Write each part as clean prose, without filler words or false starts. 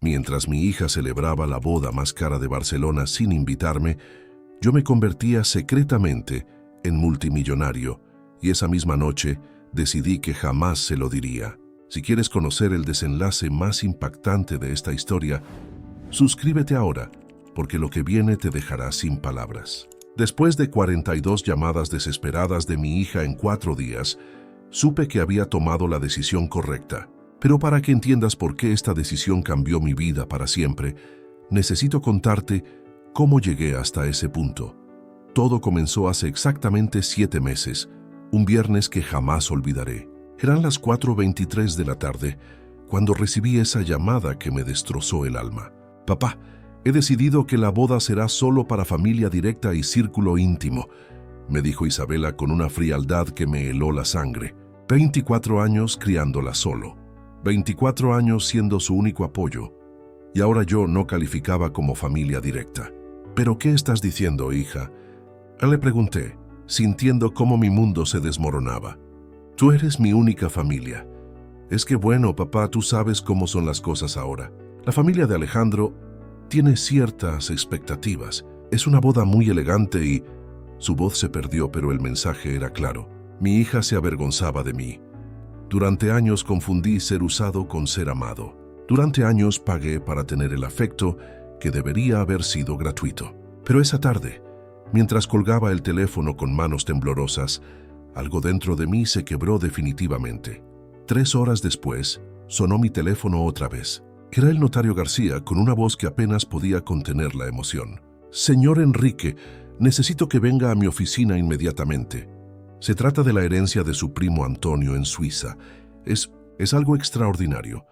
Mientras mi hija celebraba la boda más cara de Barcelona sin invitarme, yo me convertía secretamente en multimillonario y esa misma noche decidí que jamás se lo diría. Si quieres conocer el desenlace más impactante de esta historia, suscríbete ahora, porque lo que viene te dejará sin palabras. Después de 42 llamadas desesperadas de mi hija en 4 días, supe que había tomado la decisión correcta. Pero para que entiendas por qué esta decisión cambió mi vida para siempre, necesito contarte cómo llegué hasta ese punto. Todo comenzó hace exactamente 7 meses, un viernes que jamás olvidaré. Eran las 4:23 de la tarde cuando recibí esa llamada que me destrozó el alma. Papá, he decidido que la boda será solo para familia directa y círculo íntimo, me dijo Isabela con una frialdad que me heló la sangre. 24 años criándola solo, 24 años siendo su único apoyo, y ahora yo no calificaba como familia directa. ¿Pero qué estás diciendo, hija?, le pregunté, sintiendo cómo mi mundo se desmoronaba. Tú eres mi única familia. Es que bueno, papá, tú sabes cómo son las cosas ahora. La familia de Alejandro tiene ciertas expectativas. Es una boda muy elegante y... Su voz se perdió, pero el mensaje era claro. Mi hija se avergonzaba de mí. Durante años confundí ser usado con ser amado. Durante años pagué para tener el afecto que debería haber sido gratuito. Pero esa tarde, mientras colgaba el teléfono con manos temblorosas, algo dentro de mí se quebró definitivamente. 3 horas después, sonó mi teléfono otra vez. Era el notario García con una voz que apenas podía contener la emoción. Señor Enrique, necesito que venga a mi oficina inmediatamente. Se trata de la herencia de su primo Antonio en Suiza. Es algo extraordinario.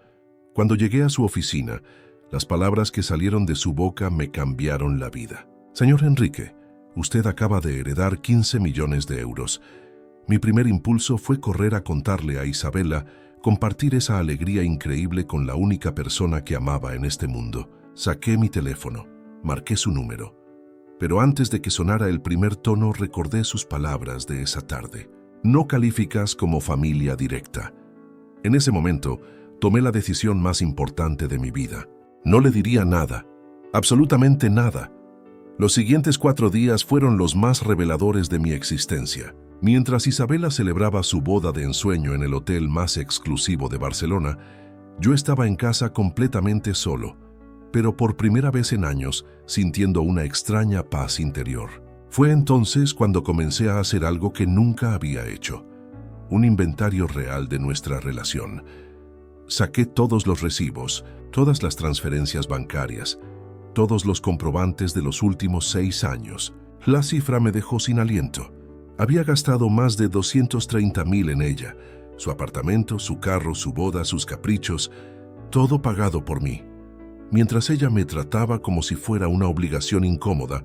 Cuando llegué a su oficina, las palabras que salieron de su boca me cambiaron la vida. Señor Enrique, usted acaba de heredar 15 millones de euros. Mi primer impulso fue correr a contarle a Isabela, compartir esa alegría increíble con la única persona que amaba en este mundo. Saqué mi teléfono, marqué su número. Pero antes de que sonara el primer tono, recordé sus palabras de esa tarde. No calificas como familia directa. En ese momento, tomé la decisión más importante de mi vida. No le diría nada, absolutamente nada. Los siguientes 4 días fueron los más reveladores de mi existencia. Mientras Isabela celebraba su boda de ensueño en el hotel más exclusivo de Barcelona, yo estaba en casa completamente solo, pero por primera vez en años sintiendo una extraña paz interior. Fue entonces cuando comencé a hacer algo que nunca había hecho: un inventario real de nuestra relación. Saqué todos los recibos, todas las transferencias bancarias, todos los comprobantes de los últimos 6 años. La cifra me dejó sin aliento. Había gastado más de 230,000 en ella, su apartamento, su carro, su boda, sus caprichos, todo pagado por mí. Mientras ella me trataba como si fuera una obligación incómoda,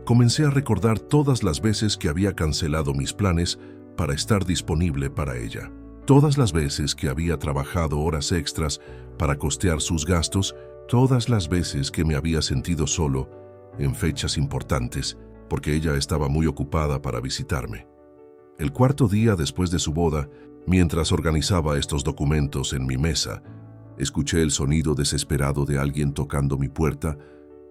comencé a recordar todas las veces que había cancelado mis planes para estar disponible para ella. Todas las veces que había trabajado horas extras para costear sus gastos, todas las veces que me había sentido solo en fechas importantes, porque ella estaba muy ocupada para visitarme. El 4.º día después de su boda, mientras organizaba estos documentos en mi mesa, escuché el sonido desesperado de alguien tocando mi puerta,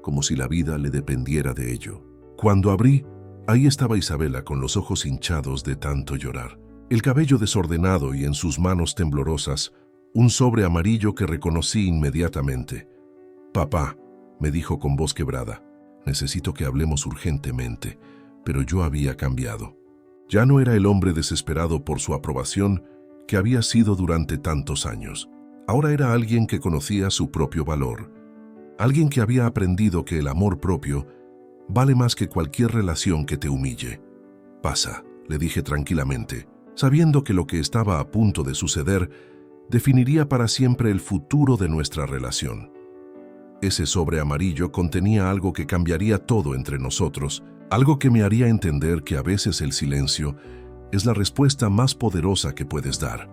como si la vida le dependiera de ello. Cuando abrí, ahí estaba Isabela con los ojos hinchados de tanto llorar, el cabello desordenado y en sus manos temblorosas, un sobre amarillo que reconocí inmediatamente. «Papá», me dijo con voz quebrada, «necesito que hablemos urgentemente», pero yo había cambiado. Ya no era el hombre desesperado por su aprobación que había sido durante tantos años. Ahora era alguien que conocía su propio valor, alguien que había aprendido que el amor propio vale más que cualquier relación que te humille. «Pasa», le dije tranquilamente, sabiendo que lo que estaba a punto de suceder definiría para siempre el futuro de nuestra relación. Ese sobre amarillo contenía algo que cambiaría todo entre nosotros, algo que me haría entender que a veces el silencio es la respuesta más poderosa que puedes dar.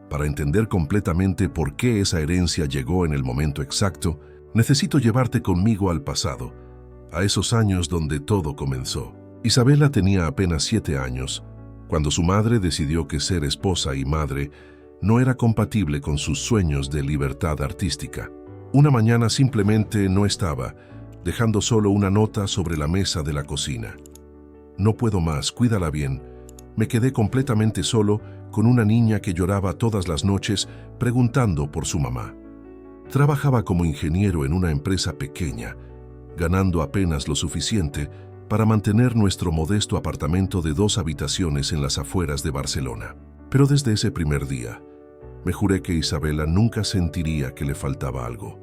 Para entender completamente por qué esa herencia llegó en el momento exacto, necesito llevarte conmigo al pasado, a esos años donde todo comenzó. Isabela tenía apenas 7 años, cuando su madre decidió que ser esposa y madre no era compatible con sus sueños de libertad artística. Una mañana simplemente no estaba, dejando solo una nota sobre la mesa de la cocina. No puedo más, cuídala bien. Me quedé completamente solo con una niña que lloraba todas las noches preguntando por su mamá. Trabajaba como ingeniero en una empresa pequeña, ganando apenas lo suficiente para mantener nuestro modesto apartamento de 2 habitaciones en las afueras de Barcelona. Pero desde ese primer día, me juré que Isabela nunca sentiría que le faltaba algo.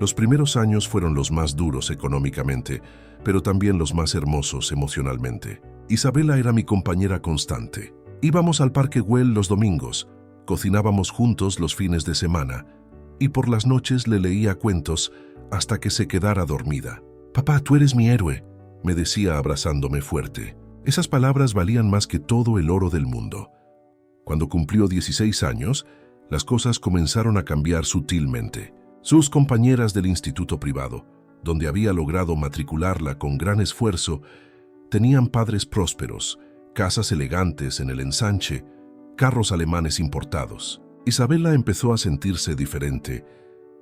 Los primeros años fueron los más duros económicamente, pero también los más hermosos emocionalmente. Isabela era mi compañera constante. Íbamos al Parque Güell los domingos, cocinábamos juntos los fines de semana y por las noches le leía cuentos hasta que se quedara dormida. «Papá, tú eres mi héroe», me decía abrazándome fuerte. Esas palabras valían más que todo el oro del mundo. Cuando cumplió 16 años, las cosas comenzaron a cambiar sutilmente. Sus compañeras del instituto privado, donde había logrado matricularla con gran esfuerzo, tenían padres prósperos, casas elegantes en el ensanche, carros alemanes importados. Isabela empezó a sentirse diferente,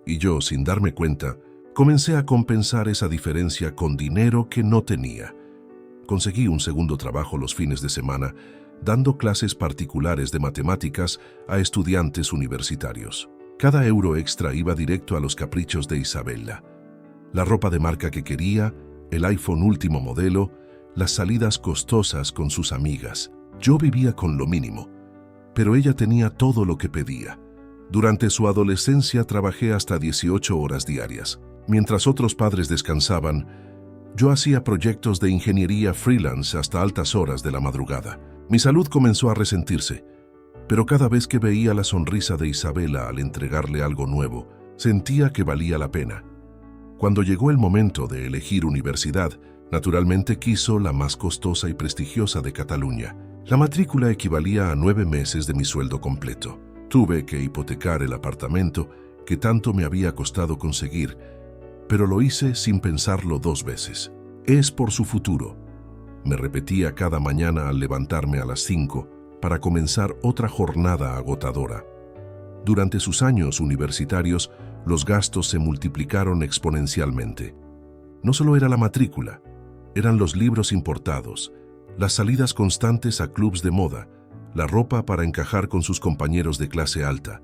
y yo, sin darme cuenta, comencé a compensar esa diferencia con dinero que no tenía. Conseguí un segundo trabajo los fines de semana, dando clases particulares de matemáticas a estudiantes universitarios. Cada euro extra iba directo a los caprichos de Isabela. La ropa de marca que quería, el iPhone último modelo, las salidas costosas con sus amigas. Yo vivía con lo mínimo, pero ella tenía todo lo que pedía. Durante su adolescencia trabajé hasta 18 horas diarias. Mientras otros padres descansaban, yo hacía proyectos de ingeniería freelance hasta altas horas de la madrugada. Mi salud comenzó a resentirse, pero cada vez que veía la sonrisa de Isabela al entregarle algo nuevo, sentía que valía la pena. Cuando llegó el momento de elegir universidad, naturalmente quiso la más costosa y prestigiosa de Cataluña. La matrícula equivalía a 9 meses de mi sueldo completo. Tuve que hipotecar el apartamento que tanto me había costado conseguir, pero lo hice sin pensarlo 2 veces. Es por su futuro, me repetía cada mañana al levantarme a las 5 para comenzar otra jornada agotadora. Durante sus años universitarios, los gastos se multiplicaron exponencialmente. No solo era la matrícula, eran los libros importados, las salidas constantes a clubs de moda, la ropa para encajar con sus compañeros de clase alta,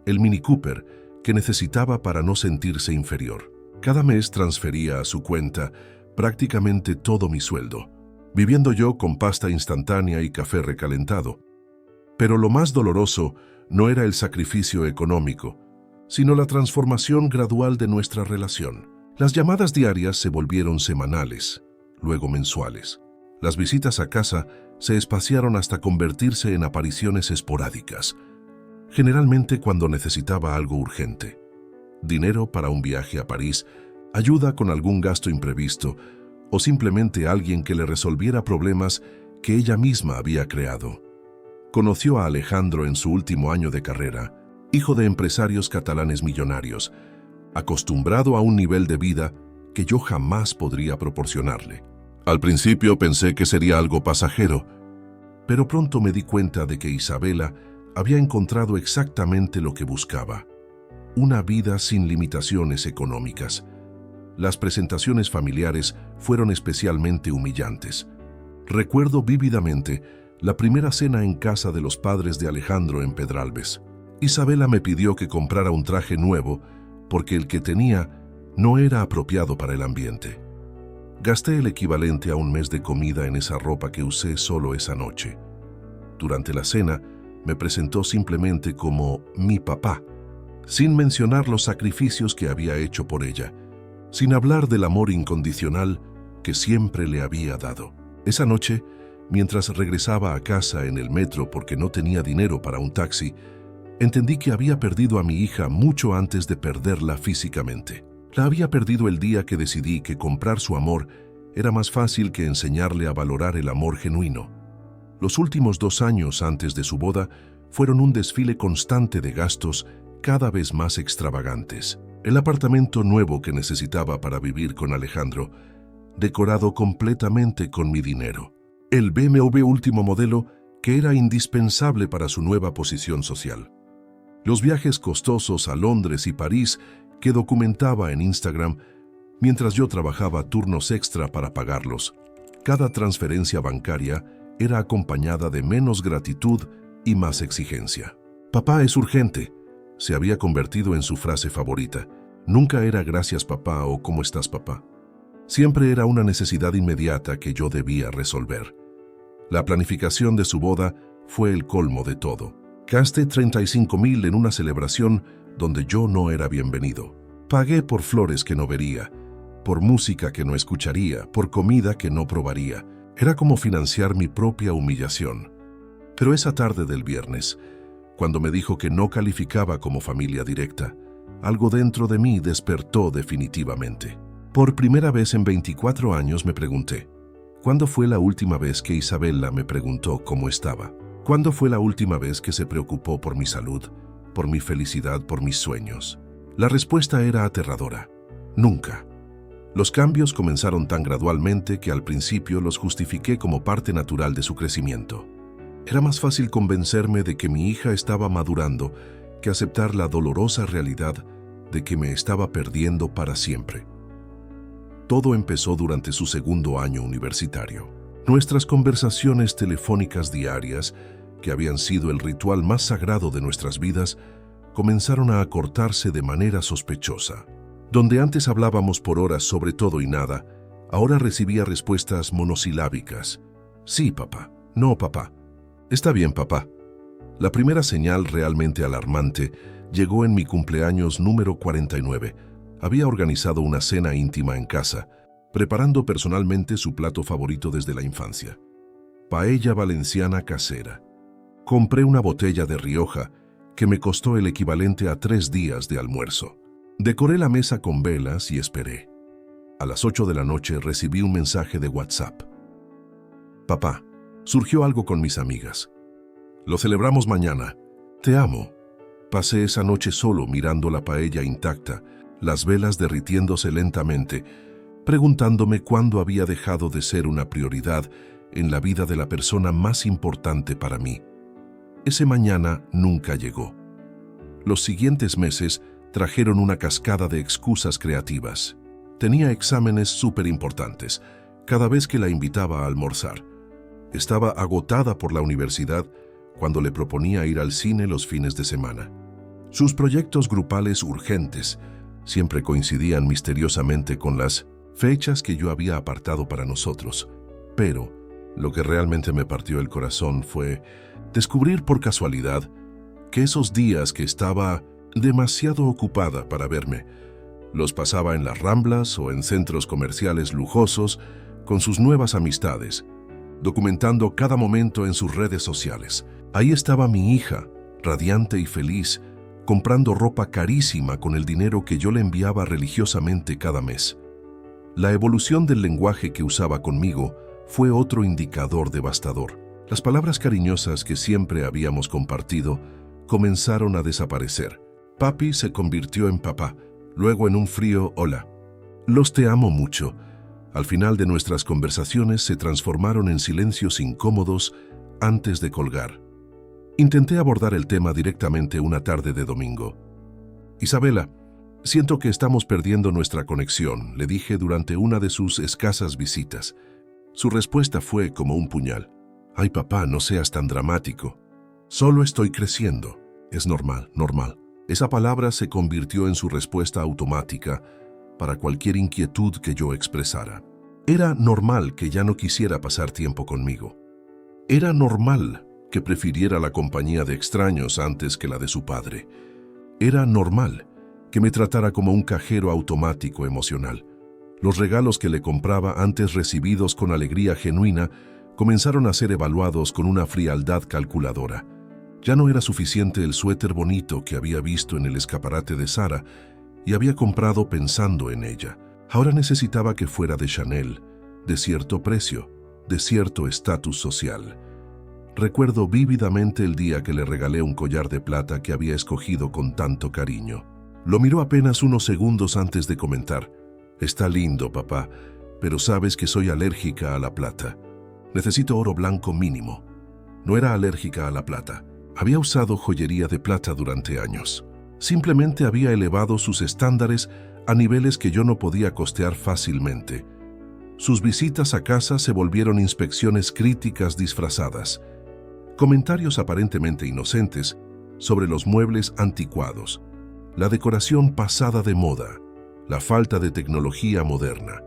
el Mini Cooper que necesitaba para no sentirse inferior. Cada mes transfería a su cuenta prácticamente todo mi sueldo, viviendo yo con pasta instantánea y café recalentado. Pero lo más doloroso no era el sacrificio económico, sino la transformación gradual de nuestra relación. Las llamadas diarias se volvieron semanales, luego mensuales. Las visitas a casa se espaciaron hasta convertirse en apariciones esporádicas, generalmente cuando necesitaba algo urgente. Dinero para un viaje a París, ayuda con algún gasto imprevisto o simplemente alguien que le resolviera problemas que ella misma había creado. Conoció a Alejandro en su último año de carrera, hijo de empresarios catalanes millonarios, acostumbrado a un nivel de vida que yo jamás podría proporcionarle. Al principio pensé que sería algo pasajero, pero pronto me di cuenta de que Isabela había encontrado exactamente lo que buscaba: una vida sin limitaciones económicas. Las presentaciones familiares fueron especialmente humillantes. Recuerdo vívidamente la primera cena en casa de los padres de Alejandro en Pedralbes. Isabela me pidió que comprara un traje nuevo porque el que tenía no era apropiado para el ambiente. Gasté el equivalente a un mes de comida en esa ropa que usé solo esa noche. Durante la cena, me presentó simplemente como mi papá, sin mencionar los sacrificios que había hecho por ella, sin hablar del amor incondicional que siempre le había dado. Esa noche, mientras regresaba a casa en el metro porque no tenía dinero para un taxi, entendí que había perdido a mi hija mucho antes de perderla físicamente. La había perdido el día que decidí que comprar su amor era más fácil que enseñarle a valorar el amor genuino. Los últimos 2 años antes de su boda fueron un desfile constante de gastos cada vez más extravagantes. El apartamento nuevo que necesitaba para vivir con Alejandro, decorado completamente con mi dinero. El BMW último modelo que era indispensable para su nueva posición social. Los viajes costosos a Londres y París que documentaba en Instagram mientras yo trabajaba turnos extra para pagarlos. Cada transferencia bancaria era acompañada de menos gratitud y más exigencia. «Papá, es urgente», se había convertido en su frase favorita. Nunca era «gracias papá» o «¿cómo estás papá?». Siempre era una necesidad inmediata que yo debía resolver. La planificación de su boda fue el colmo de todo. Gasté 35,000 en una celebración donde yo no era bienvenido. Pagué por flores que no vería, por música que no escucharía, por comida que no probaría. Era como financiar mi propia humillación. Pero esa tarde del viernes, cuando me dijo que no calificaba como familia directa, algo dentro de mí despertó definitivamente. Por primera vez en 24 años me pregunté, ¿cuándo fue la última vez que Isabela me preguntó cómo estaba? ¿Cuándo fue la última vez que se preocupó por mi salud, por mi felicidad, por mis sueños? La respuesta era aterradora. Nunca. Los cambios comenzaron tan gradualmente que al principio los justifiqué como parte natural de su crecimiento. Era más fácil convencerme de que mi hija estaba madurando que aceptar la dolorosa realidad de que me estaba perdiendo para siempre. Todo empezó durante su segundo año universitario. Nuestras conversaciones telefónicas diarias, que habían sido el ritual más sagrado de nuestras vidas, comenzaron a acortarse de manera sospechosa. Donde antes hablábamos por horas sobre todo y nada, ahora recibía respuestas monosilábicas. Sí, papá. No, papá. Está bien, papá. La primera señal realmente alarmante llegó en mi cumpleaños número 49. Había organizado una cena íntima en casa, preparando personalmente su plato favorito desde la infancia. Paella valenciana casera. Compré una botella de Rioja que me costó el equivalente a 3 días de almuerzo. Decoré la mesa con velas y esperé. A las 8 de la noche recibí un mensaje de WhatsApp. Papá, surgió algo con mis amigas. Lo celebramos mañana. Te amo. Pasé esa noche solo mirando la paella intacta, las velas derritiéndose lentamente, preguntándome cuándo había dejado de ser una prioridad en la vida de la persona más importante para mí. Ese mañana nunca llegó. Los siguientes meses trajeron una cascada de excusas creativas. Tenía exámenes súper importantes cada vez que la invitaba a almorzar. Estaba agotada por la universidad cuando le proponía ir al cine los fines de semana. Sus proyectos grupales urgentes siempre coincidían misteriosamente con las fechas que yo había apartado para nosotros. Pero lo que realmente me partió el corazón fue descubrir por casualidad que esos días que estaba demasiado ocupada para verme, los pasaba en las Ramblas o en centros comerciales lujosos con sus nuevas amistades, documentando cada momento en sus redes sociales. Ahí estaba mi hija, radiante y feliz, comprando ropa carísima con el dinero que yo le enviaba religiosamente cada mes. La evolución del lenguaje que usaba conmigo fue otro indicador devastador. Las palabras cariñosas que siempre habíamos compartido comenzaron a desaparecer. Papi se convirtió en papá, luego en un frío hola. Los te amo mucho. Al final de nuestras conversaciones se transformaron en silencios incómodos antes de colgar. Intenté abordar el tema directamente una tarde de domingo. Isabela, siento que estamos perdiendo nuestra conexión, le dije durante una de sus escasas visitas. Su respuesta fue como un puñal. Ay, papá, no seas tan dramático. Solo estoy creciendo. Es normal, normal. Esa palabra se convirtió en su respuesta automática para cualquier inquietud que yo expresara. Era normal que ya no quisiera pasar tiempo conmigo. Era normal que prefiriera la compañía de extraños antes que la de su padre. Era normal que me tratara como un cajero automático emocional. Los regalos que le compraba, antes recibidos con alegría genuina, comenzaron a ser evaluados con una frialdad calculadora. Ya no era suficiente el suéter bonito que había visto en el escaparate de Sara y había comprado pensando en ella. Ahora necesitaba que fuera de Chanel, de cierto precio, de cierto estatus social. Recuerdo vívidamente el día que le regalé un collar de plata que había escogido con tanto cariño. Lo miró apenas unos segundos antes de comentar: «Está lindo, papá, pero sabes que soy alérgica a la plata. Necesito oro blanco mínimo». No era alérgica a la plata. Había usado joyería de plata durante años. Simplemente había elevado sus estándares a niveles que yo no podía costear fácilmente. Sus visitas a casa se volvieron inspecciones críticas disfrazadas, comentarios aparentemente inocentes sobre los muebles anticuados, la decoración pasada de moda, la falta de tecnología moderna.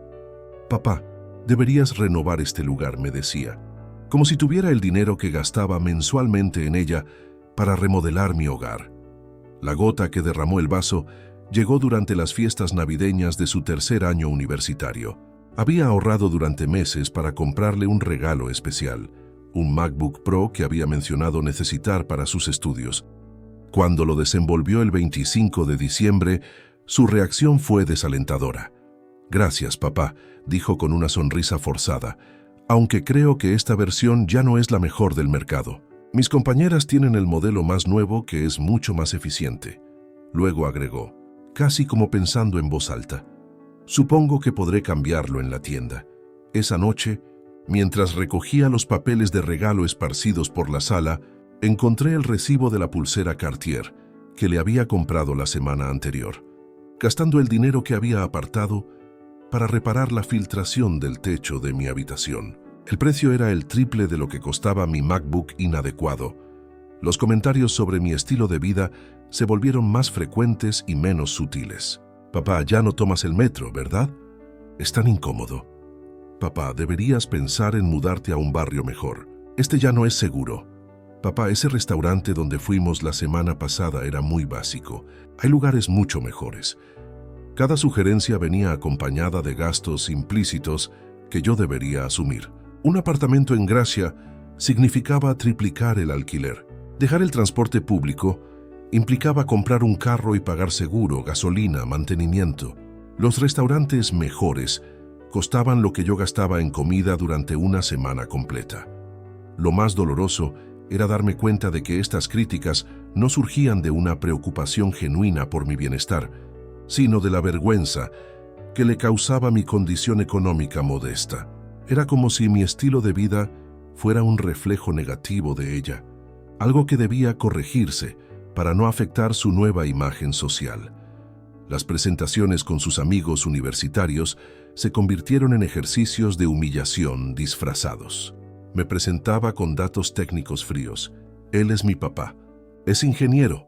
«Papá, deberías renovar este lugar», me decía, como si tuviera el dinero que gastaba mensualmente en ella para remodelar mi hogar. La gota que derramó el vaso llegó durante las fiestas navideñas de su tercer año universitario. Había ahorrado durante meses para comprarle un regalo especial, un MacBook Pro que había mencionado necesitar para sus estudios. Cuando lo desenvolvió el 25 de diciembre, su reacción fue desalentadora. «Gracias, papá», dijo con una sonrisa forzada, «aunque creo que esta versión ya no es la mejor del mercado. Mis compañeras tienen el modelo más nuevo que es mucho más eficiente». Luego agregó, casi como pensando en voz alta, «Supongo que podré cambiarlo en la tienda». Esa noche, mientras recogía los papeles de regalo esparcidos por la sala, encontré el recibo de la pulsera Cartier que le había comprado la semana anterior, gastando el dinero que había apartado para reparar la filtración del techo de mi habitación. El precio era el triple de lo que costaba mi MacBook inadecuado. Los comentarios sobre mi estilo de vida se volvieron más frecuentes y menos sutiles. «Papá, ya no tomas el metro, ¿verdad? Es tan incómodo. Papá, deberías pensar en mudarte a un barrio mejor. Este ya no es seguro. Papá, ese restaurante donde fuimos la semana pasada era muy básico. Hay lugares mucho mejores». Cada sugerencia venía acompañada de gastos implícitos que yo debería asumir. Un apartamento en Gracia significaba triplicar el alquiler. Dejar el transporte público implicaba comprar un carro y pagar seguro, gasolina, mantenimiento. Los restaurantes mejores costaban lo que yo gastaba en comida durante una semana completa. Lo más doloroso era darme cuenta de que estas críticas no surgían de una preocupación genuina por mi bienestar, sino de la vergüenza que le causaba mi condición económica modesta. Era como si mi estilo de vida fuera un reflejo negativo de ella, algo que debía corregirse para no afectar su nueva imagen social. Las presentaciones con sus amigos universitarios se convirtieron en ejercicios de humillación disfrazados. Me presentaba con datos técnicos fríos. «Él es mi papá. Es ingeniero»,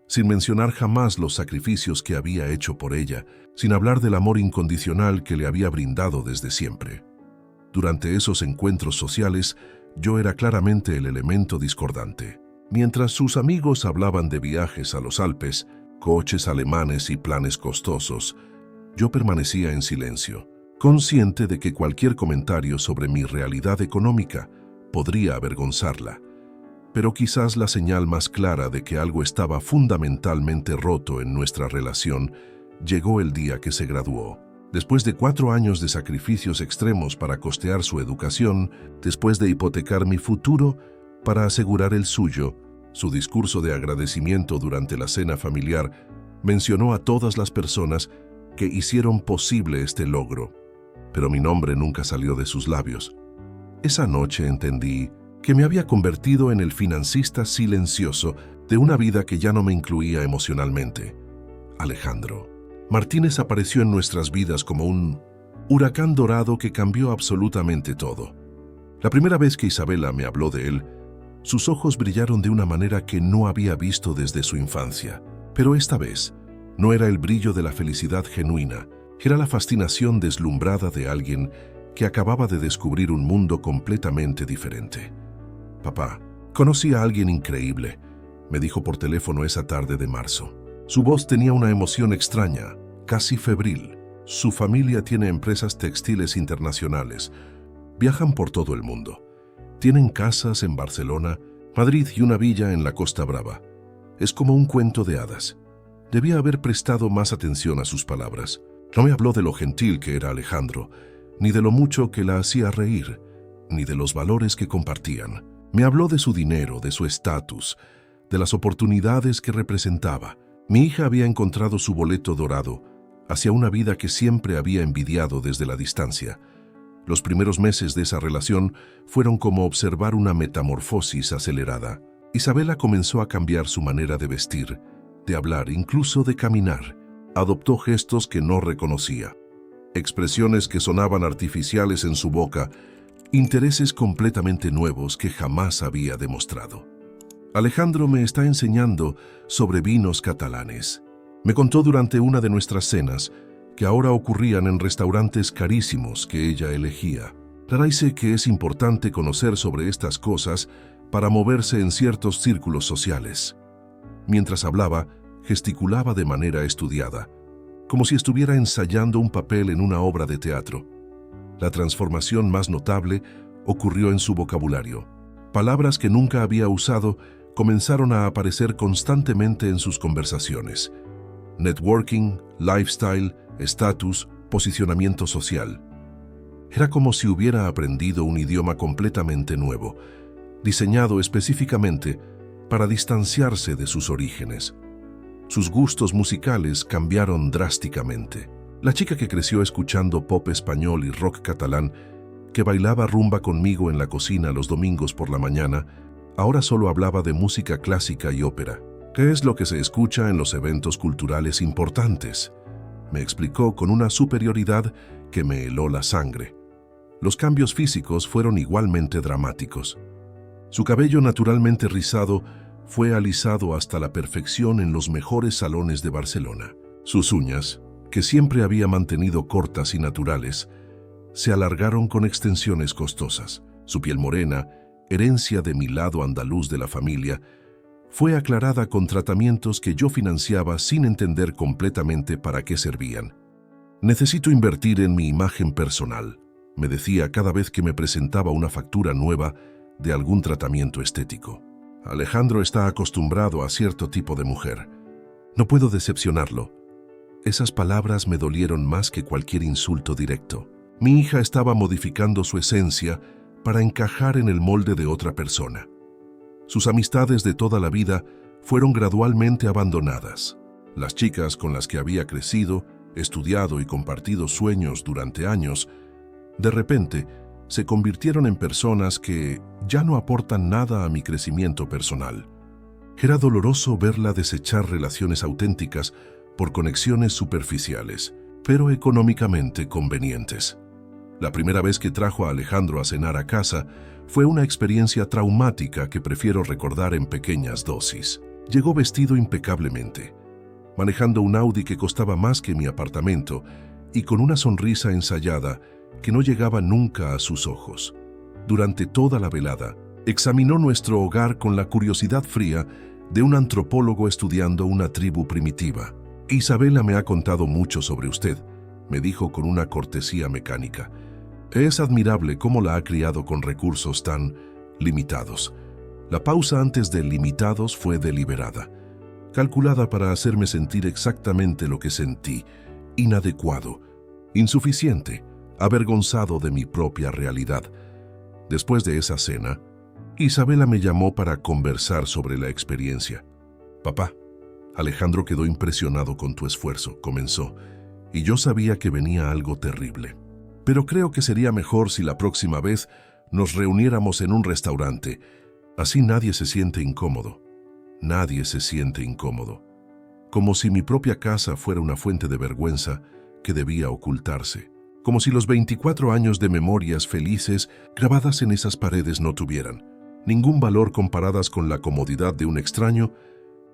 sin mencionar jamás los sacrificios que había hecho por ella, sin hablar del amor incondicional que le había brindado desde siempre. Durante esos encuentros sociales, yo era claramente el elemento discordante. Mientras sus amigos hablaban de viajes a los Alpes, coches alemanes y planes costosos, yo permanecía en silencio, consciente de que cualquier comentario sobre mi realidad económica podría avergonzarla. Pero quizás la señal más clara de que algo estaba fundamentalmente roto en nuestra relación llegó el día que se graduó. Después de 4 años de sacrificios extremos para costear su educación, después de hipotecar mi futuro para asegurar el suyo, su discurso de agradecimiento durante la cena familiar mencionó a todas las personas que hicieron posible este logro, pero mi nombre nunca salió de sus labios. Esa noche entendí que me había convertido en el financista silencioso de una vida que ya no me incluía emocionalmente. Alejandro Martínez apareció en nuestras vidas como un huracán dorado que cambió absolutamente todo. La primera vez que Isabela me habló de él, sus ojos brillaron de una manera que no había visto desde su infancia. Pero esta vez, no era el brillo de la felicidad genuina, era la fascinación deslumbrada de alguien que acababa de descubrir un mundo completamente diferente. «Papá, conocí a alguien increíble», me dijo por teléfono esa tarde de marzo. Su voz tenía una emoción extraña, casi febril. Su familia tiene empresas textiles internacionales. Viajan por todo el mundo. Tienen casas en Barcelona, Madrid y una villa en la Costa Brava. Es como un cuento de hadas. Debía haber prestado más atención a sus palabras. No me habló de lo gentil que era Alejandro, ni de lo mucho que la hacía reír, ni de los valores que compartían. Me habló de su dinero, de su estatus, de las oportunidades que representaba. Mi hija había encontrado su boleto dorado hacia una vida que siempre había envidiado desde la distancia. Los primeros meses de esa relación fueron como observar una metamorfosis acelerada. Isabela comenzó a cambiar su manera de vestir, de hablar, incluso de caminar. Adoptó gestos que no reconocía, expresiones que sonaban artificiales en su boca, intereses completamente nuevos que jamás había demostrado. Alejandro me está enseñando sobre vinos catalanes. Me contó durante una de nuestras cenas que ahora ocurrían en restaurantes carísimos que ella elegía. Dice que es importante conocer sobre estas cosas para moverse en ciertos círculos sociales. Mientras hablaba, gesticulaba de manera estudiada, como si estuviera ensayando un papel en una obra de teatro. La transformación más notable ocurrió en su vocabulario. Palabras que nunca había usado comenzaron a aparecer constantemente en sus conversaciones. Networking, lifestyle, estatus, posicionamiento social. Era como si hubiera aprendido un idioma completamente nuevo, diseñado específicamente para distanciarse de sus orígenes. Sus gustos musicales cambiaron drásticamente. La chica que creció escuchando pop español y rock catalán, que bailaba rumba conmigo en la cocina los domingos por la mañana, ahora solo hablaba de música clásica y ópera. ¿Qué es lo que se escucha en los eventos culturales importantes?, me explicó con una superioridad que me heló la sangre. Los cambios físicos fueron igualmente dramáticos. Su cabello naturalmente rizado fue alisado hasta la perfección en los mejores salones de Barcelona. Sus uñas, que siempre había mantenido cortas y naturales, se alargaron con extensiones costosas. Su piel morena, herencia de mi lado andaluz de la familia, fue aclarada con tratamientos que yo financiaba sin entender completamente para qué servían. Necesito invertir en mi imagen personal, me decía cada vez que me presentaba una factura nueva de algún tratamiento estético. Alejandro está acostumbrado a cierto tipo de mujer. No puedo decepcionarlo. Esas palabras me dolieron más que cualquier insulto directo. Mi hija estaba modificando su esencia para encajar en el molde de otra persona. Sus amistades de toda la vida fueron gradualmente abandonadas. Las chicas con las que había crecido, estudiado y compartido sueños durante años, de repente se convirtieron en personas que ya no aportan nada a mi crecimiento personal. Era doloroso verla desechar relaciones auténticas por conexiones superficiales, pero económicamente convenientes. La primera vez que trajo a Alejandro a cenar a casa fue una experiencia traumática que prefiero recordar en pequeñas dosis. Llegó vestido impecablemente, manejando un Audi que costaba más que mi apartamento y con una sonrisa ensayada que no llegaba nunca a sus ojos. Durante toda la velada, examinó nuestro hogar con la curiosidad fría de un antropólogo estudiando una tribu primitiva. Isabela me ha contado mucho sobre usted, me dijo con una cortesía mecánica. Es admirable cómo la ha criado con recursos tan limitados. La pausa antes de limitados fue deliberada, calculada para hacerme sentir exactamente lo que sentí, inadecuado, insuficiente, avergonzado de mi propia realidad. Después de esa cena, Isabela me llamó para conversar sobre la experiencia. Papá, Alejandro quedó impresionado con tu esfuerzo, comenzó, y yo sabía que venía algo terrible. Pero creo que sería mejor si la próxima vez nos reuniéramos en un restaurante. Así nadie se siente incómodo. Nadie se siente incómodo. Como si mi propia casa fuera una fuente de vergüenza que debía ocultarse. Como si los 24 años de memorias felices grabadas en esas paredes no tuvieran ningún valor comparadas con la comodidad de un extraño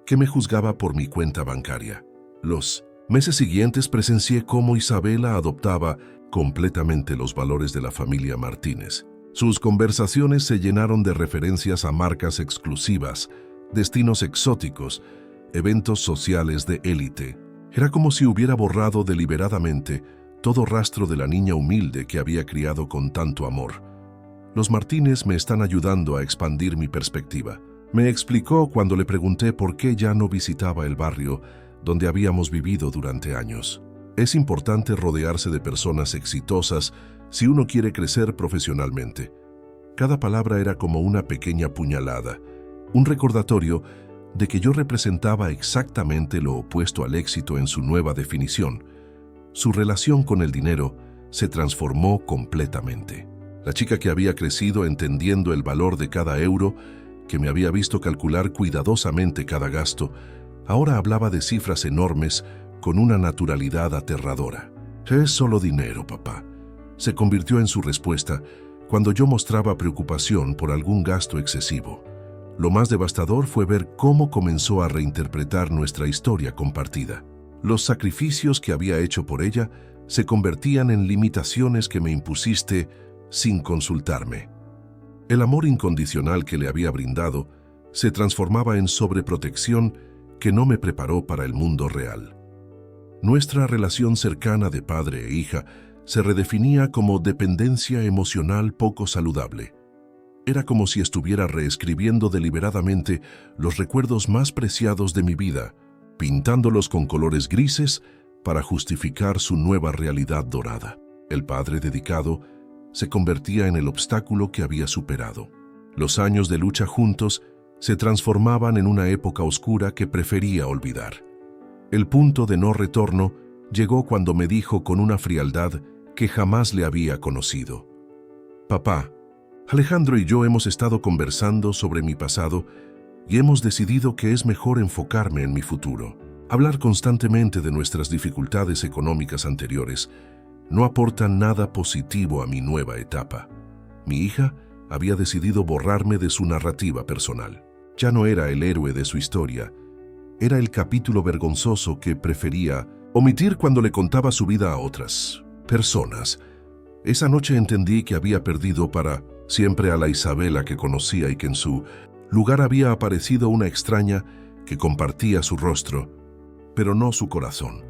que me juzgaba por mi cuenta bancaria. Los meses siguientes presencié cómo Isabela adoptaba completamente los valores de la familia Martínez. Sus conversaciones se llenaron de referencias a marcas exclusivas, destinos exóticos, eventos sociales de élite. Era como si hubiera borrado deliberadamente todo rastro de la niña humilde que había criado con tanto amor. Los Martínez me están ayudando a expandir mi perspectiva. Me explicó cuando le pregunté por qué ya no visitaba el barrio donde habíamos vivido durante años. Es importante rodearse de personas exitosas si uno quiere crecer profesionalmente. Cada palabra era como una pequeña puñalada, un recordatorio de que yo representaba exactamente lo opuesto al éxito en su nueva definición. Su relación con el dinero se transformó completamente. La chica que había crecido entendiendo el valor de cada euro, que me había visto calcular cuidadosamente cada gasto, Ahora hablaba de cifras enormes con una naturalidad aterradora. «Es solo dinero, papá», se convirtió en su respuesta cuando yo mostraba preocupación por algún gasto excesivo. Lo más devastador fue ver cómo comenzó a reinterpretar nuestra historia compartida. Los sacrificios que había hecho por ella se convertían en limitaciones que me impusiste sin consultarme. El amor incondicional que le había brindado se transformaba en sobreprotección que no me preparó para el mundo real. Nuestra relación cercana de padre e hija se redefinía como dependencia emocional poco saludable. Era como si estuviera reescribiendo deliberadamente los recuerdos más preciados de mi vida, pintándolos con colores grises para justificar su nueva realidad dorada. El padre dedicado se convertía en el obstáculo que había superado. Los años de lucha juntos se transformaban en una época oscura que prefería olvidar. El punto de no retorno llegó cuando me dijo con una frialdad que jamás le había conocido: «Papá, Alejandro y yo hemos estado conversando sobre mi pasado y hemos decidido que es mejor enfocarme en mi futuro. Hablar constantemente de nuestras dificultades económicas anteriores no aporta nada positivo a mi nueva etapa». Mi hija había decidido borrarme de su narrativa personal. Ya no era el héroe de su historia, era el capítulo vergonzoso que prefería omitir cuando le contaba su vida a otras personas. Esa noche entendí que había perdido para siempre a la Isabela que conocía y que en su lugar había aparecido una extraña que compartía su rostro, pero no su corazón.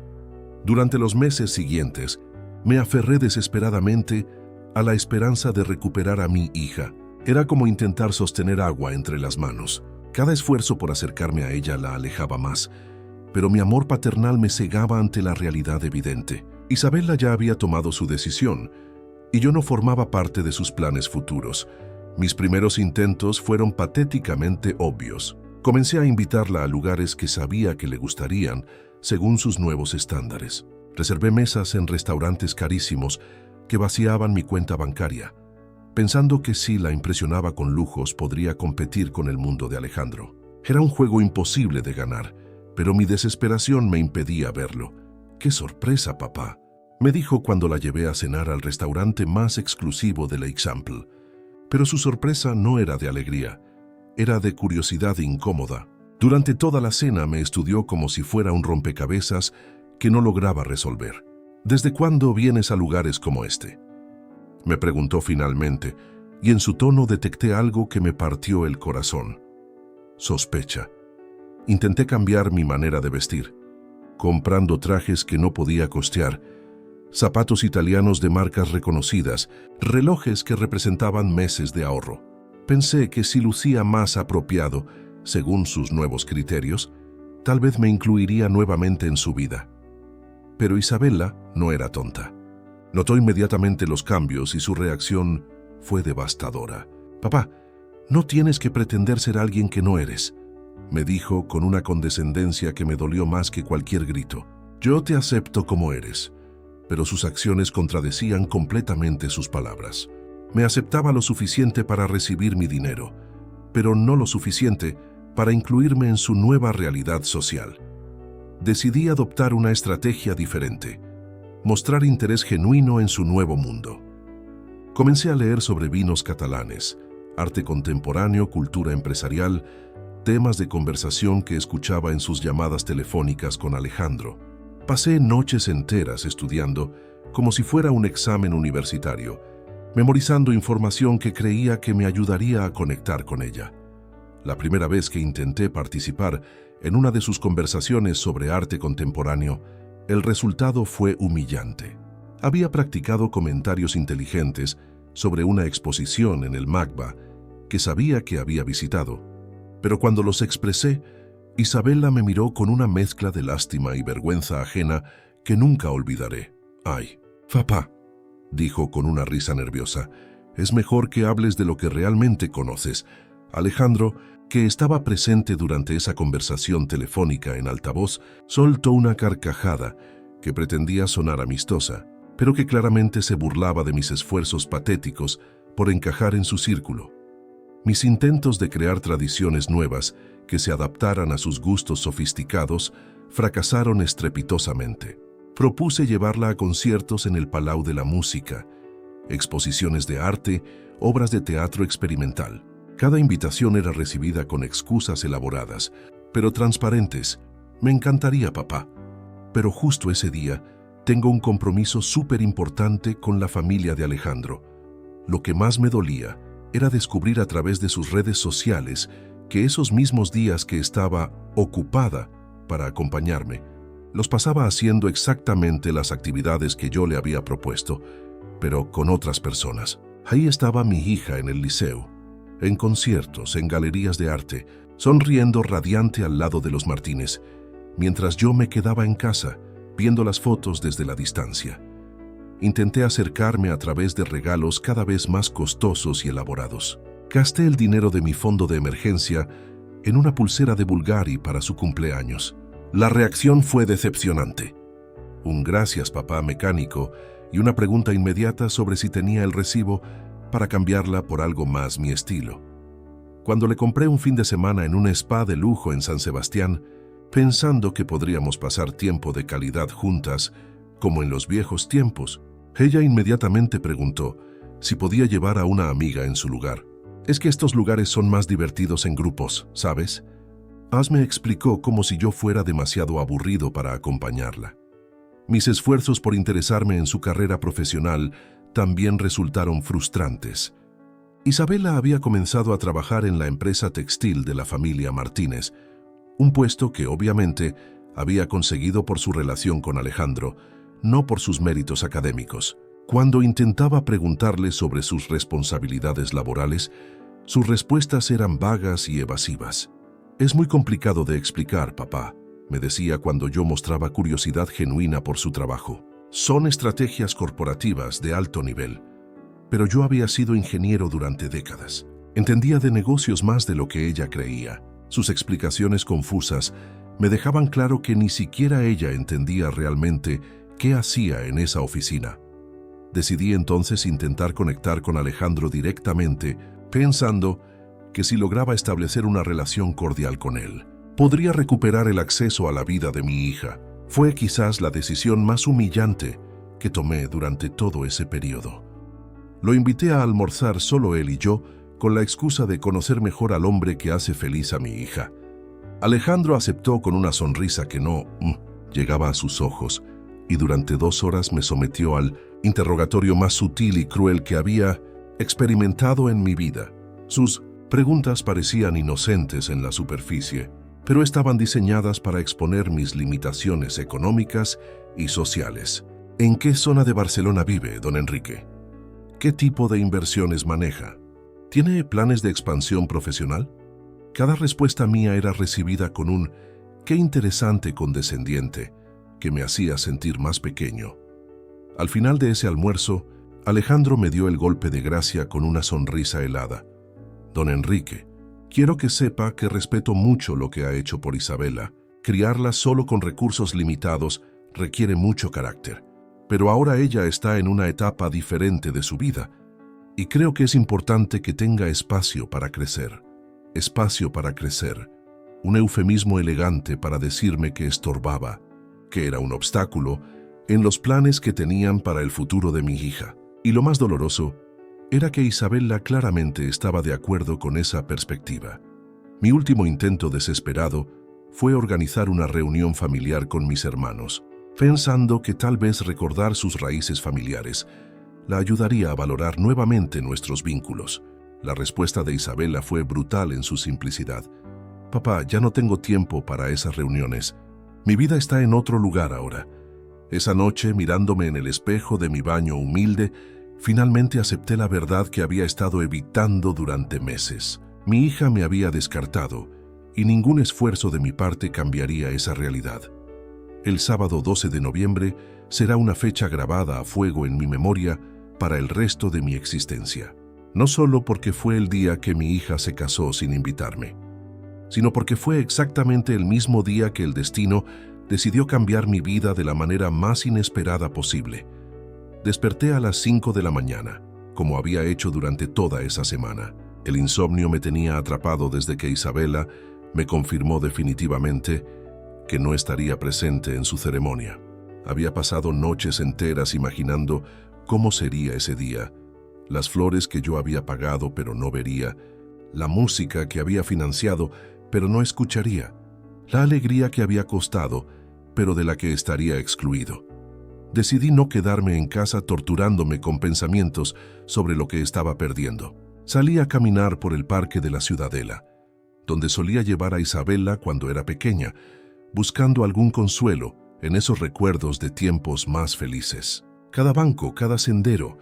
Durante los meses siguientes, me aferré desesperadamente a la esperanza de recuperar a mi hija. Era como intentar sostener agua entre las manos. Cada esfuerzo por acercarme a ella la alejaba más, pero mi amor paternal me cegaba ante la realidad evidente. Isabela ya había tomado su decisión, y yo no formaba parte de sus planes futuros. Mis primeros intentos fueron patéticamente obvios. Comencé a invitarla a lugares que sabía que le gustarían, según sus nuevos estándares. Reservé mesas en restaurantes carísimos que vaciaban mi cuenta bancaria, pensando que si la impresionaba con lujos podría competir con el mundo de Alejandro. Era un juego imposible de ganar, pero mi desesperación me impedía verlo. «¡Qué sorpresa, papá!», me dijo cuando la llevé a cenar al restaurante más exclusivo de l'Eixample. Pero su sorpresa no era de alegría, era de curiosidad incómoda. Durante toda la cena me estudió como si fuera un rompecabezas que no lograba resolver. «¿Desde cuándo vienes a lugares como este?», me preguntó finalmente, y en su tono detecté algo que me partió el corazón. Sospecha. Intenté cambiar mi manera de vestir, comprando trajes que no podía costear, zapatos italianos de marcas reconocidas, relojes que representaban meses de ahorro. Pensé que si lucía más apropiado, según sus nuevos criterios, tal vez me incluiría nuevamente en su vida. Pero Isabela no era tonta. Notó inmediatamente los cambios y su reacción fue devastadora. «Papá, no tienes que pretender ser alguien que no eres», me dijo con una condescendencia que me dolió más que cualquier grito. «Yo te acepto como eres», pero sus acciones contradecían completamente sus palabras. Me aceptaba lo suficiente para recibir mi dinero, pero no lo suficiente para incluirme en su nueva realidad social. Decidí adoptar una estrategia diferente, mostrar interés genuino en su nuevo mundo. Comencé a leer sobre vinos catalanes, arte contemporáneo, cultura empresarial, temas de conversación que escuchaba en sus llamadas telefónicas con Alejandro. Pasé noches enteras estudiando como si fuera un examen universitario, memorizando información que creía que me ayudaría a conectar con ella. La primera vez que intenté participar en una de sus conversaciones sobre arte contemporáneo, el resultado fue humillante. Había practicado comentarios inteligentes sobre una exposición en el MACBA que sabía que había visitado, pero cuando los expresé, Isabela me miró con una mezcla de lástima y vergüenza ajena que nunca olvidaré. «Ay, papá», dijo con una risa nerviosa, «es mejor que hables de lo que realmente conoces». Alejandro, que estaba presente durante esa conversación telefónica en altavoz, soltó una carcajada que pretendía sonar amistosa, pero que claramente se burlaba de mis esfuerzos patéticos por encajar en su círculo. Mis intentos de crear tradiciones nuevas que se adaptaran a sus gustos sofisticados fracasaron estrepitosamente. Propuse llevarla a conciertos en el Palau de la Música, exposiciones de arte, obras de teatro experimental. Cada invitación era recibida con excusas elaboradas, pero transparentes. Me encantaría, papá. Pero justo ese día tengo un compromiso súper importante con la familia de Alejandro. Lo que más me dolía era descubrir a través de sus redes sociales que esos mismos días que estaba ocupada para acompañarme, los pasaba haciendo exactamente las actividades que yo le había propuesto, pero con otras personas. Ahí estaba mi hija en el liceo, en conciertos, en galerías de arte, sonriendo radiante al lado de los Martínez, mientras yo me quedaba en casa, viendo las fotos desde la distancia. Intenté acercarme a través de regalos cada vez más costosos y elaborados. Gasté el dinero de mi fondo de emergencia en una pulsera de Bulgari para su cumpleaños. La reacción fue decepcionante. Un gracias, papá, mecánico, y una pregunta inmediata sobre si tenía el recibo para cambiarla por algo más mi estilo. Cuando le compré un fin de semana en un spa de lujo en San Sebastián, pensando que podríamos pasar tiempo de calidad juntas, como en los viejos tiempos, ella inmediatamente preguntó si podía llevar a una amiga en su lugar. Es que estos lugares son más divertidos en grupos, ¿sabes? Me explicó como si yo fuera demasiado aburrido para acompañarla. Mis esfuerzos por interesarme en su carrera profesional también resultaron frustrantes. Isabela había comenzado a trabajar en la empresa textil de la familia Martínez, un puesto que obviamente había conseguido por su relación con Alejandro, no por sus méritos académicos. Cuando intentaba preguntarle sobre sus responsabilidades laborales, sus respuestas eran vagas y evasivas. Es muy complicado de explicar, papá, me decía cuando yo mostraba curiosidad genuina por su trabajo. Son estrategias corporativas de alto nivel. Pero yo había sido ingeniero durante décadas. Entendía de negocios más de lo que ella creía. Sus explicaciones confusas me dejaban claro que ni siquiera ella entendía realmente qué hacía en esa oficina. Decidí entonces intentar conectar con Alejandro directamente, pensando que si lograba establecer una relación cordial con él, podría recuperar el acceso a la vida de mi hija. Fue quizás la decisión más humillante que tomé durante todo ese periodo. Lo invité a almorzar solo él y yo, con la excusa de conocer mejor al hombre que hace feliz a mi hija. Alejandro aceptó con una sonrisa que no llegaba a sus ojos, y durante 2 horas me sometió al interrogatorio más sutil y cruel que había experimentado en mi vida. Sus preguntas parecían inocentes en la superficie, pero estaban diseñadas para exponer mis limitaciones económicas y sociales. ¿En qué zona de Barcelona vive, don Enrique? ¿Qué tipo de inversiones maneja? ¿Tiene planes de expansión profesional? Cada respuesta mía era recibida con un «qué interesante» condescendiente, que me hacía sentir más pequeño. Al final de ese almuerzo, Alejandro me dio el golpe de gracia con una sonrisa helada. Don Enrique, quiero que sepa que respeto mucho lo que ha hecho por Isabela. Criarla solo con recursos limitados requiere mucho carácter. Pero ahora ella está en una etapa diferente de su vida, y creo que es importante que tenga espacio para crecer. Espacio para crecer. Un eufemismo elegante para decirme que estorbaba, que era un obstáculo en los planes que tenían para el futuro de mi hija. Y lo más doloroso era que Isabela claramente estaba de acuerdo con esa perspectiva. Mi último intento desesperado fue organizar una reunión familiar con mis hermanos, pensando que tal vez recordar sus raíces familiares la ayudaría a valorar nuevamente nuestros vínculos. La respuesta de Isabela fue brutal en su simplicidad. Papá, ya no tengo tiempo para esas reuniones. Mi vida está en otro lugar ahora. Esa noche, mirándome en el espejo de mi baño humilde, finalmente acepté la verdad que había estado evitando durante meses. Mi hija me había descartado y ningún esfuerzo de mi parte cambiaría esa realidad. El sábado 12 de noviembre será una fecha grabada a fuego en mi memoria para el resto de mi existencia. No solo porque fue el día que mi hija se casó sin invitarme, sino porque fue exactamente el mismo día que el destino decidió cambiar mi vida de la manera más inesperada posible. Desperté a las 5 de la mañana, como había hecho durante toda esa semana. El insomnio me tenía atrapado desde que Isabela me confirmó definitivamente que no estaría presente en su ceremonia. Había pasado noches enteras imaginando cómo sería ese día, las flores que yo había pagado pero no vería, la música que había financiado pero no escucharía, la alegría que había costado pero de la que estaría excluido. Decidí no quedarme en casa torturándome con pensamientos sobre lo que estaba perdiendo. Salí a caminar por el parque de la Ciudadela, donde solía llevar a Isabela cuando era pequeña, buscando algún consuelo en esos recuerdos de tiempos más felices. Cada banco, cada sendero,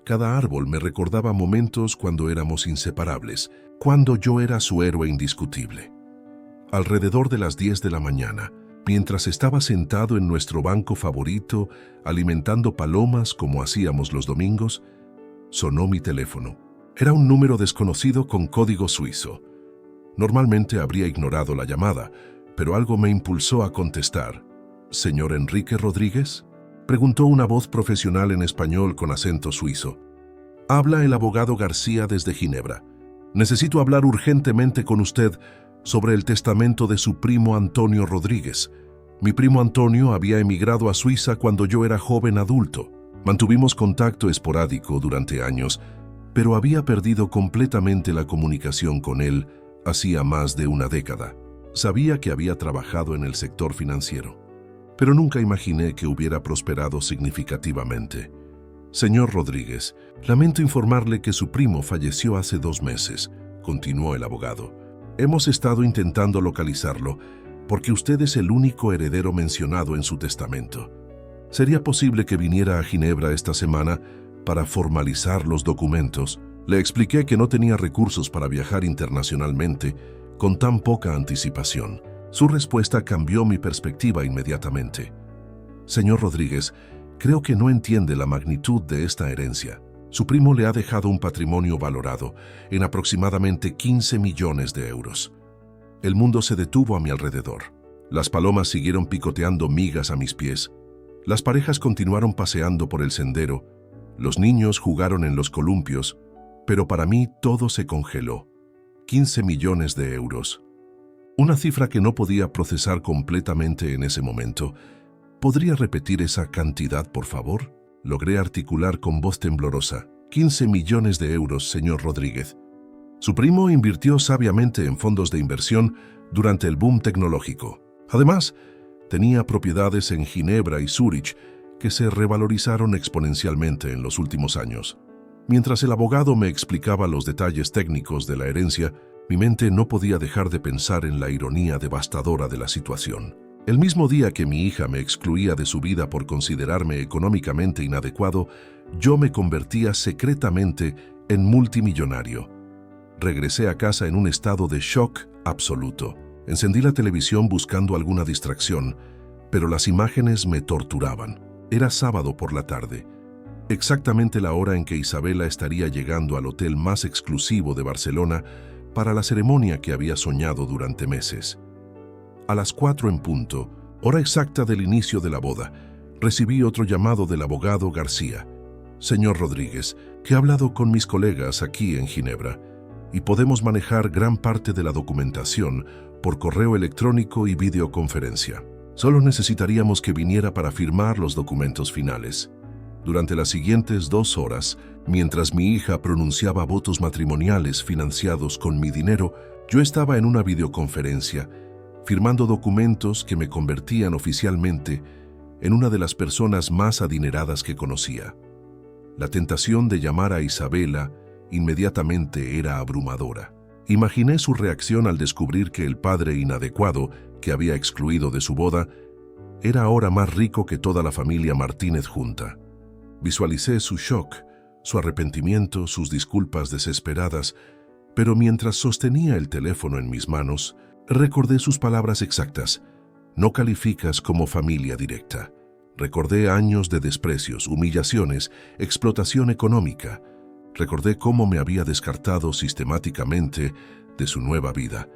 cada árbol me recordaba momentos cuando éramos inseparables, cuando yo era su héroe indiscutible. Alrededor de las 10 de la mañana, mientras estaba sentado en nuestro banco favorito, alimentando palomas como hacíamos los domingos, sonó mi teléfono. Era un número desconocido con código suizo. Normalmente habría ignorado la llamada, pero algo me impulsó a contestar. ¿Señor Enrique Rodríguez?, preguntó una voz profesional en español con acento suizo. Habla el abogado García desde Ginebra. Necesito hablar urgentemente con usted sobre el testamento de su primo Antonio Rodríguez. Mi primo Antonio había emigrado a Suiza cuando yo era joven adulto. Mantuvimos contacto esporádico durante años, pero había perdido completamente la comunicación con él hacía más de una década. Sabía que había trabajado en el sector financiero, pero nunca imaginé que hubiera prosperado significativamente. Señor Rodríguez, lamento informarle que su primo falleció hace 2 meses, continuó el abogado. Hemos estado intentando localizarlo porque usted es el único heredero mencionado en su testamento. ¿Sería posible que viniera a Ginebra esta semana para formalizar los documentos? Le expliqué que no tenía recursos para viajar internacionalmente con tan poca anticipación. Su respuesta cambió mi perspectiva inmediatamente. Señor Rodríguez, creo que no entiende la magnitud de esta herencia. Su primo le ha dejado un patrimonio valorado en aproximadamente 15 millones de euros. El mundo se detuvo a mi alrededor. Las palomas siguieron picoteando migas a mis pies. Las parejas continuaron paseando por el sendero. Los niños jugaron en los columpios, pero para mí todo se congeló. 15 millones de euros. Una cifra que no podía procesar completamente en ese momento. ¿Podría repetir esa cantidad, por favor? Logré articular con voz temblorosa. 15 millones de euros, señor Rodríguez. Su primo invirtió sabiamente en fondos de inversión durante el boom tecnológico. Además, tenía propiedades en Ginebra y Zúrich que se revalorizaron exponencialmente en los últimos años. Mientras el abogado me explicaba los detalles técnicos de la herencia, mi mente no podía dejar de pensar en la ironía devastadora de la situación. El mismo día que mi hija me excluía de su vida por considerarme económicamente inadecuado, yo me convertía secretamente en multimillonario. Regresé a casa en un estado de shock absoluto. Encendí la televisión buscando alguna distracción, pero las imágenes me torturaban. Era sábado por la tarde, exactamente la hora en que Isabela estaría llegando al hotel más exclusivo de Barcelona para la ceremonia que había soñado durante meses. A las 4 en punto, hora exacta del inicio de la boda, recibí otro llamado del abogado García. Señor Rodríguez, que he hablado con mis colegas aquí en Ginebra y podemos manejar gran parte de la documentación por correo electrónico y videoconferencia. Solo necesitaríamos que viniera para firmar los documentos finales. Durante las siguientes 2 horas, mientras mi hija pronunciaba votos matrimoniales financiados con mi dinero, yo estaba en una videoconferencia, firmando documentos que me convertían oficialmente en una de las personas más adineradas que conocía. La tentación de llamar a Isabela inmediatamente era abrumadora. Imaginé su reacción al descubrir que el padre inadecuado que había excluido de su boda era ahora más rico que toda la familia Martínez junta. Visualicé su shock, su arrepentimiento, sus disculpas desesperadas, pero mientras sostenía el teléfono en mis manos, recordé sus palabras exactas. No calificas como familia directa. Recordé años de desprecios, humillaciones, explotación económica. Recordé cómo me había descartado sistemáticamente de su nueva vida.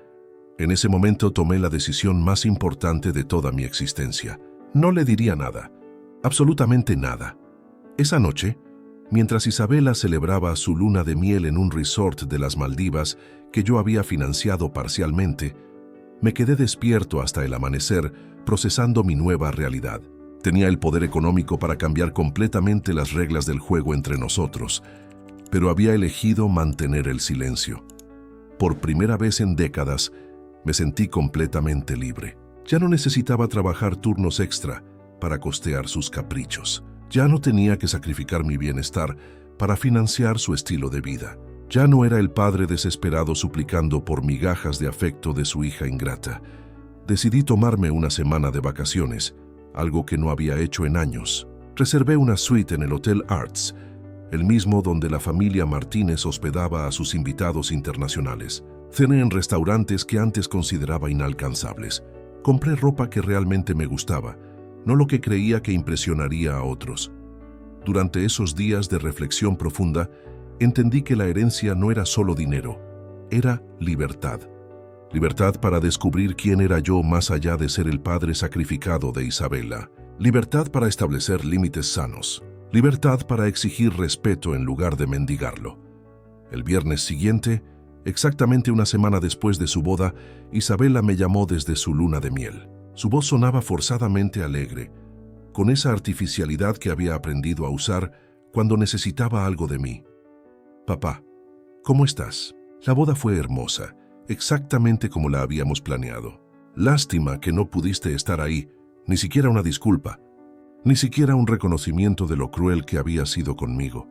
En ese momento tomé la decisión más importante de toda mi existencia. No le diría nada, absolutamente nada. Esa noche, Mientras Isabela celebraba su luna de miel en un resort de las Maldivas que yo había financiado parcialmente, me quedé despierto hasta el amanecer, procesando mi nueva realidad. Tenía el poder económico para cambiar completamente las reglas del juego entre nosotros, pero había elegido mantener el silencio. Por primera vez en décadas, me sentí completamente libre. Ya no necesitaba trabajar turnos extra para costear sus caprichos. Ya no tenía que sacrificar mi bienestar para financiar su estilo de vida. Ya no era el padre desesperado suplicando por migajas de afecto de su hija ingrata. Decidí tomarme una semana de vacaciones, algo que no había hecho en años. Reservé una suite en el Hotel Arts, el mismo donde la familia Martínez hospedaba a sus invitados internacionales. Cené en restaurantes que antes consideraba inalcanzables. Compré ropa que realmente me gustaba, no lo que creía que impresionaría a otros. Durante esos días de reflexión profunda, entendí que la herencia no era solo dinero, era libertad. Libertad para descubrir quién era yo más allá de ser el padre sacrificado de Isabela. Libertad para establecer límites sanos. Libertad para exigir respeto en lugar de mendigarlo. El viernes siguiente, exactamente una semana después de su boda, Isabela me llamó desde su luna de miel. Su voz sonaba forzadamente alegre, con esa artificialidad que había aprendido a usar cuando necesitaba algo de mí. «Papá, ¿cómo estás? La boda fue hermosa, exactamente como la habíamos planeado. Lástima que no pudiste estar ahí, ni siquiera una disculpa, ni siquiera un reconocimiento de lo cruel que había sido conmigo.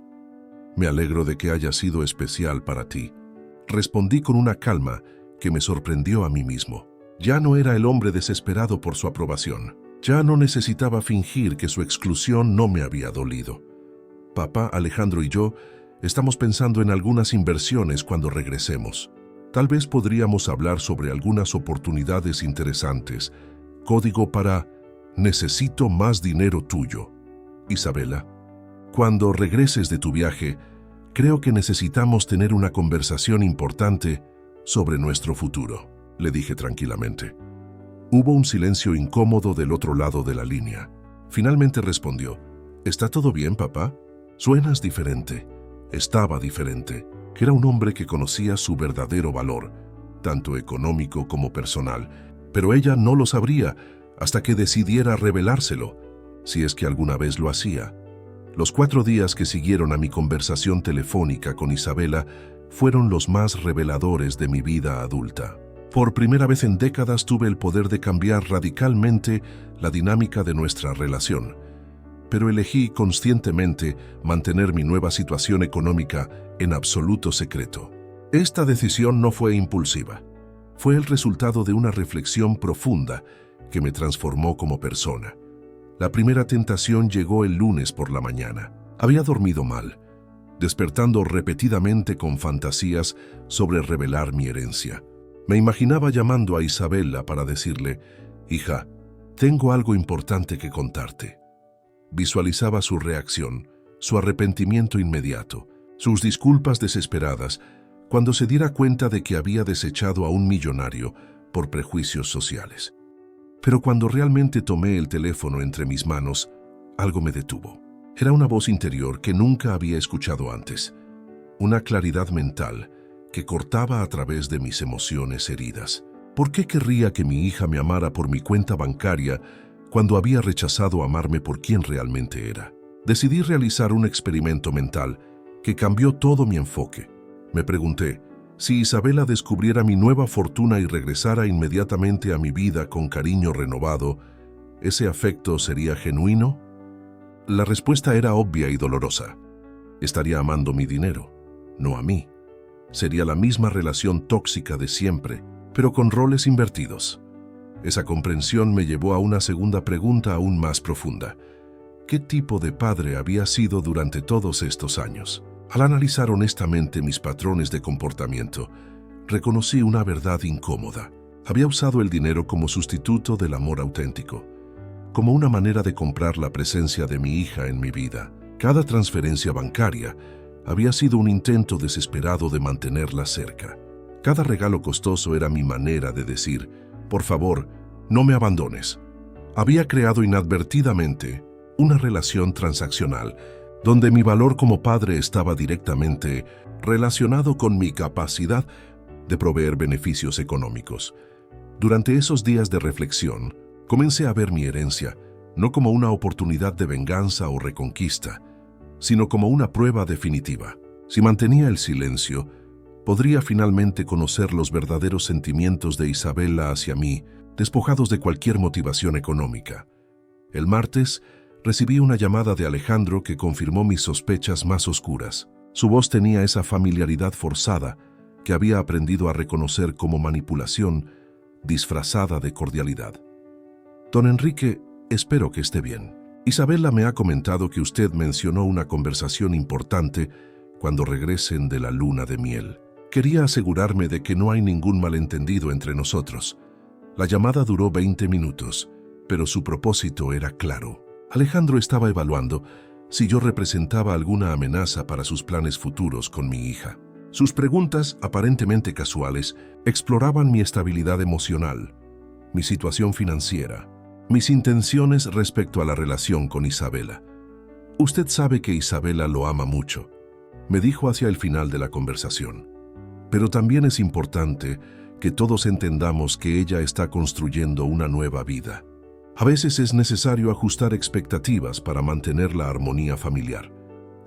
Me alegro de que haya sido especial para ti», respondí con una calma que me sorprendió a mí mismo. Ya no era el hombre desesperado por su aprobación. Ya no necesitaba fingir que su exclusión no me había dolido. Papá, Alejandro y yo estamos pensando en algunas inversiones cuando regresemos. Tal vez podríamos hablar sobre algunas oportunidades interesantes. Código para «Necesito más dinero tuyo». Isabela, cuando regreses de tu viaje, creo que necesitamos tener una conversación importante sobre nuestro futuro, le dije tranquilamente. Hubo un silencio incómodo del otro lado de la línea. Finalmente respondió: «¿Está todo bien, papá? Suenas diferente». Estaba diferente. Era un hombre que conocía su verdadero valor, tanto económico como personal, pero ella no lo sabría hasta que decidiera revelárselo, si es que alguna vez lo hacía. Los 4 días que siguieron a mi conversación telefónica con Isabela fueron los más reveladores de mi vida adulta. Por primera vez en décadas tuve el poder de cambiar radicalmente la dinámica de nuestra relación, pero elegí conscientemente mantener mi nueva situación económica en absoluto secreto. Esta decisión no fue impulsiva. Fue el resultado de una reflexión profunda que me transformó como persona. La primera tentación llegó el lunes por la mañana. Había dormido mal, despertando repetidamente con fantasías sobre revelar mi herencia. Me imaginaba llamando a Isabela para decirle: «Hija, tengo algo importante que contarte». Visualizaba su reacción, su arrepentimiento inmediato, sus disculpas desesperadas, cuando se diera cuenta de que había desechado a un millonario por prejuicios sociales. Pero cuando realmente tomé el teléfono entre mis manos, algo me detuvo. Era una voz interior que nunca había escuchado antes, una claridad mental que cortaba a través de mis emociones heridas. ¿Por qué querría que mi hija me amara por mi cuenta bancaria cuando había rechazado amarme por quien realmente era? Decidí realizar un experimento mental que cambió todo mi enfoque. Me pregunté: si Isabela descubriera mi nueva fortuna y regresara inmediatamente a mi vida con cariño renovado, ¿ese afecto sería genuino? La respuesta era obvia y dolorosa. Estaría amando mi dinero, no a mí. Sería la misma relación tóxica de siempre, pero con roles invertidos. Esa comprensión me llevó a una segunda pregunta aún más profunda. ¿Qué tipo de padre había sido durante todos estos años? Al analizar honestamente mis patrones de comportamiento, reconocí una verdad incómoda. Había usado el dinero como sustituto del amor auténtico, como una manera de comprar la presencia de mi hija en mi vida. Cada transferencia bancaria había sido un intento desesperado de mantenerla cerca. Cada regalo costoso era mi manera de decir: «Por favor, no me abandones». Había creado inadvertidamente una relación transaccional donde mi valor como padre estaba directamente relacionado con mi capacidad de proveer beneficios económicos. Durante esos días de reflexión, comencé a ver mi herencia no como una oportunidad de venganza o reconquista, sino como una prueba definitiva. Si mantenía el silencio, podría finalmente conocer los verdaderos sentimientos de Isabela hacia mí, despojados de cualquier motivación económica. El martes, recibí una llamada de Alejandro que confirmó mis sospechas más oscuras. Su voz tenía esa familiaridad forzada que había aprendido a reconocer como manipulación disfrazada de cordialidad. Don Enrique, espero que esté bien. Isabela me ha comentado que usted mencionó una conversación importante cuando regresen de la luna de miel. Quería asegurarme de que no hay ningún malentendido entre nosotros. La llamada duró 20 minutos, pero su propósito era claro. Alejandro estaba evaluando si yo representaba alguna amenaza para sus planes futuros con mi hija. Sus preguntas, aparentemente casuales, exploraban mi estabilidad emocional, mi situación financiera, mis intenciones respecto a la relación con Isabela. Usted sabe que Isabela lo ama mucho, me dijo hacia el final de la conversación. Pero también es importante que todos entendamos que ella está construyendo una nueva vida. A veces es necesario ajustar expectativas para mantener la armonía familiar.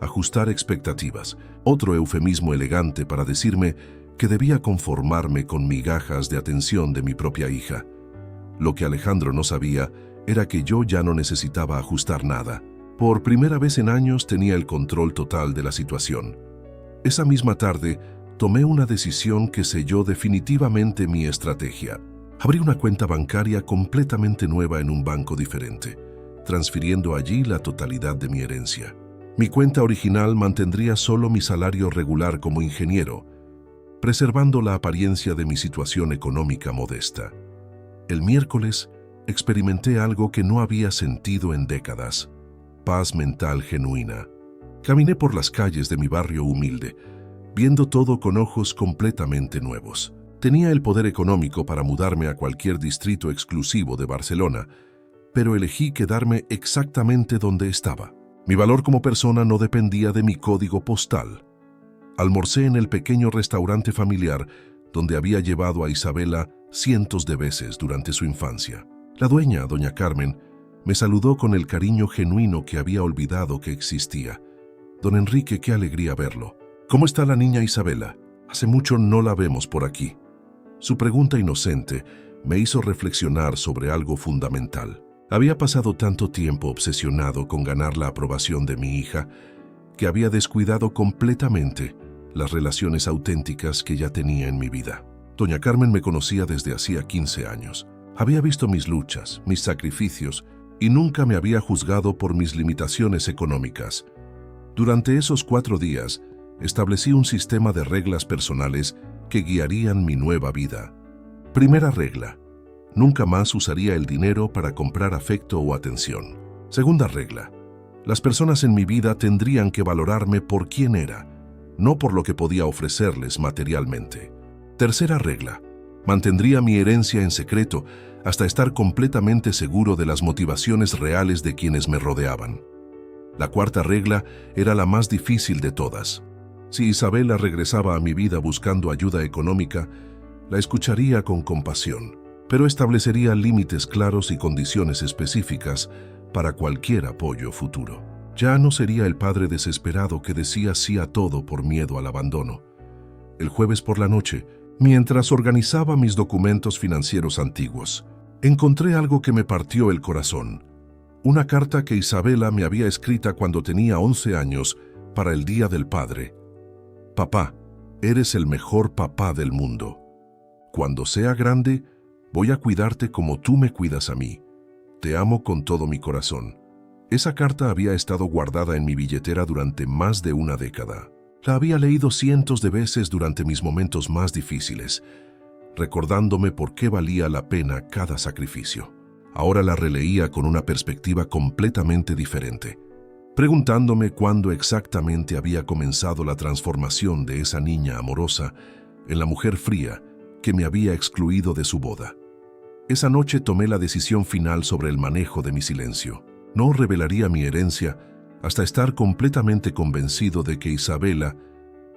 Ajustar expectativas, otro eufemismo elegante para decirme que debía conformarme con migajas de atención de mi propia hija. Lo que Alejandro no sabía era que yo ya no necesitaba ajustar nada. Por primera vez en años tenía el control total de la situación. Esa misma tarde, tomé una decisión que selló definitivamente mi estrategia. Abrí una cuenta bancaria completamente nueva en un banco diferente, transfiriendo allí la totalidad de mi herencia. Mi cuenta original mantendría solo mi salario regular como ingeniero, preservando la apariencia de mi situación económica modesta. El miércoles, experimenté algo que no había sentido en décadas: paz mental genuina. Caminé por las calles de mi barrio humilde, viendo todo con ojos completamente nuevos. Tenía el poder económico para mudarme a cualquier distrito exclusivo de Barcelona, pero elegí quedarme exactamente donde estaba. Mi valor como persona no dependía de mi código postal. Almorcé en el pequeño restaurante familiar donde había llevado a Isabela cientos de veces durante su infancia. La dueña, doña Carmen, me saludó con el cariño genuino que había olvidado que existía. Don Enrique, qué alegría verlo. ¿Cómo está la niña Isabela? Hace mucho no la vemos por aquí. Su pregunta inocente me hizo reflexionar sobre algo fundamental. Había pasado tanto tiempo obsesionado con ganar la aprobación de mi hija que había descuidado completamente las relaciones auténticas que ya tenía en mi vida. Doña Carmen me conocía desde hacía 15 años. Había visto mis luchas, mis sacrificios, y nunca me había juzgado por mis limitaciones económicas. Durante esos 4 días, establecí un sistema de reglas personales que guiarían mi nueva vida. Primera regla: nunca más usaría el dinero para comprar afecto o atención. Segunda regla: las personas en mi vida tendrían que valorarme por quién era, no por lo que podía ofrecerles materialmente. Tercera regla: mantendría mi herencia en secreto hasta estar completamente seguro de las motivaciones reales de quienes me rodeaban. La cuarta regla era la más difícil de todas. Si Isabela regresaba a mi vida buscando ayuda económica, la escucharía con compasión, pero establecería límites claros y condiciones específicas para cualquier apoyo futuro. Ya no sería el padre desesperado que decía sí a todo por miedo al abandono. El jueves por la noche, mientras organizaba mis documentos financieros antiguos, encontré algo que me partió el corazón. Una carta que Isabela me había escrita cuando tenía 11 años para el Día del Padre. Papá, eres el mejor papá del mundo. Cuando sea grande, voy a cuidarte como tú me cuidas a mí. Te amo con todo mi corazón. Esa carta había estado guardada en mi billetera durante más de una década. La había leído cientos de veces durante mis momentos más difíciles, recordándome por qué valía la pena cada sacrificio. Ahora la releía con una perspectiva completamente diferente, preguntándome cuándo exactamente había comenzado la transformación de esa niña amorosa en la mujer fría que me había excluido de su boda. Esa noche tomé la decisión final sobre el manejo de mi silencio. No revelaría mi herencia hasta estar completamente convencido de que Isabela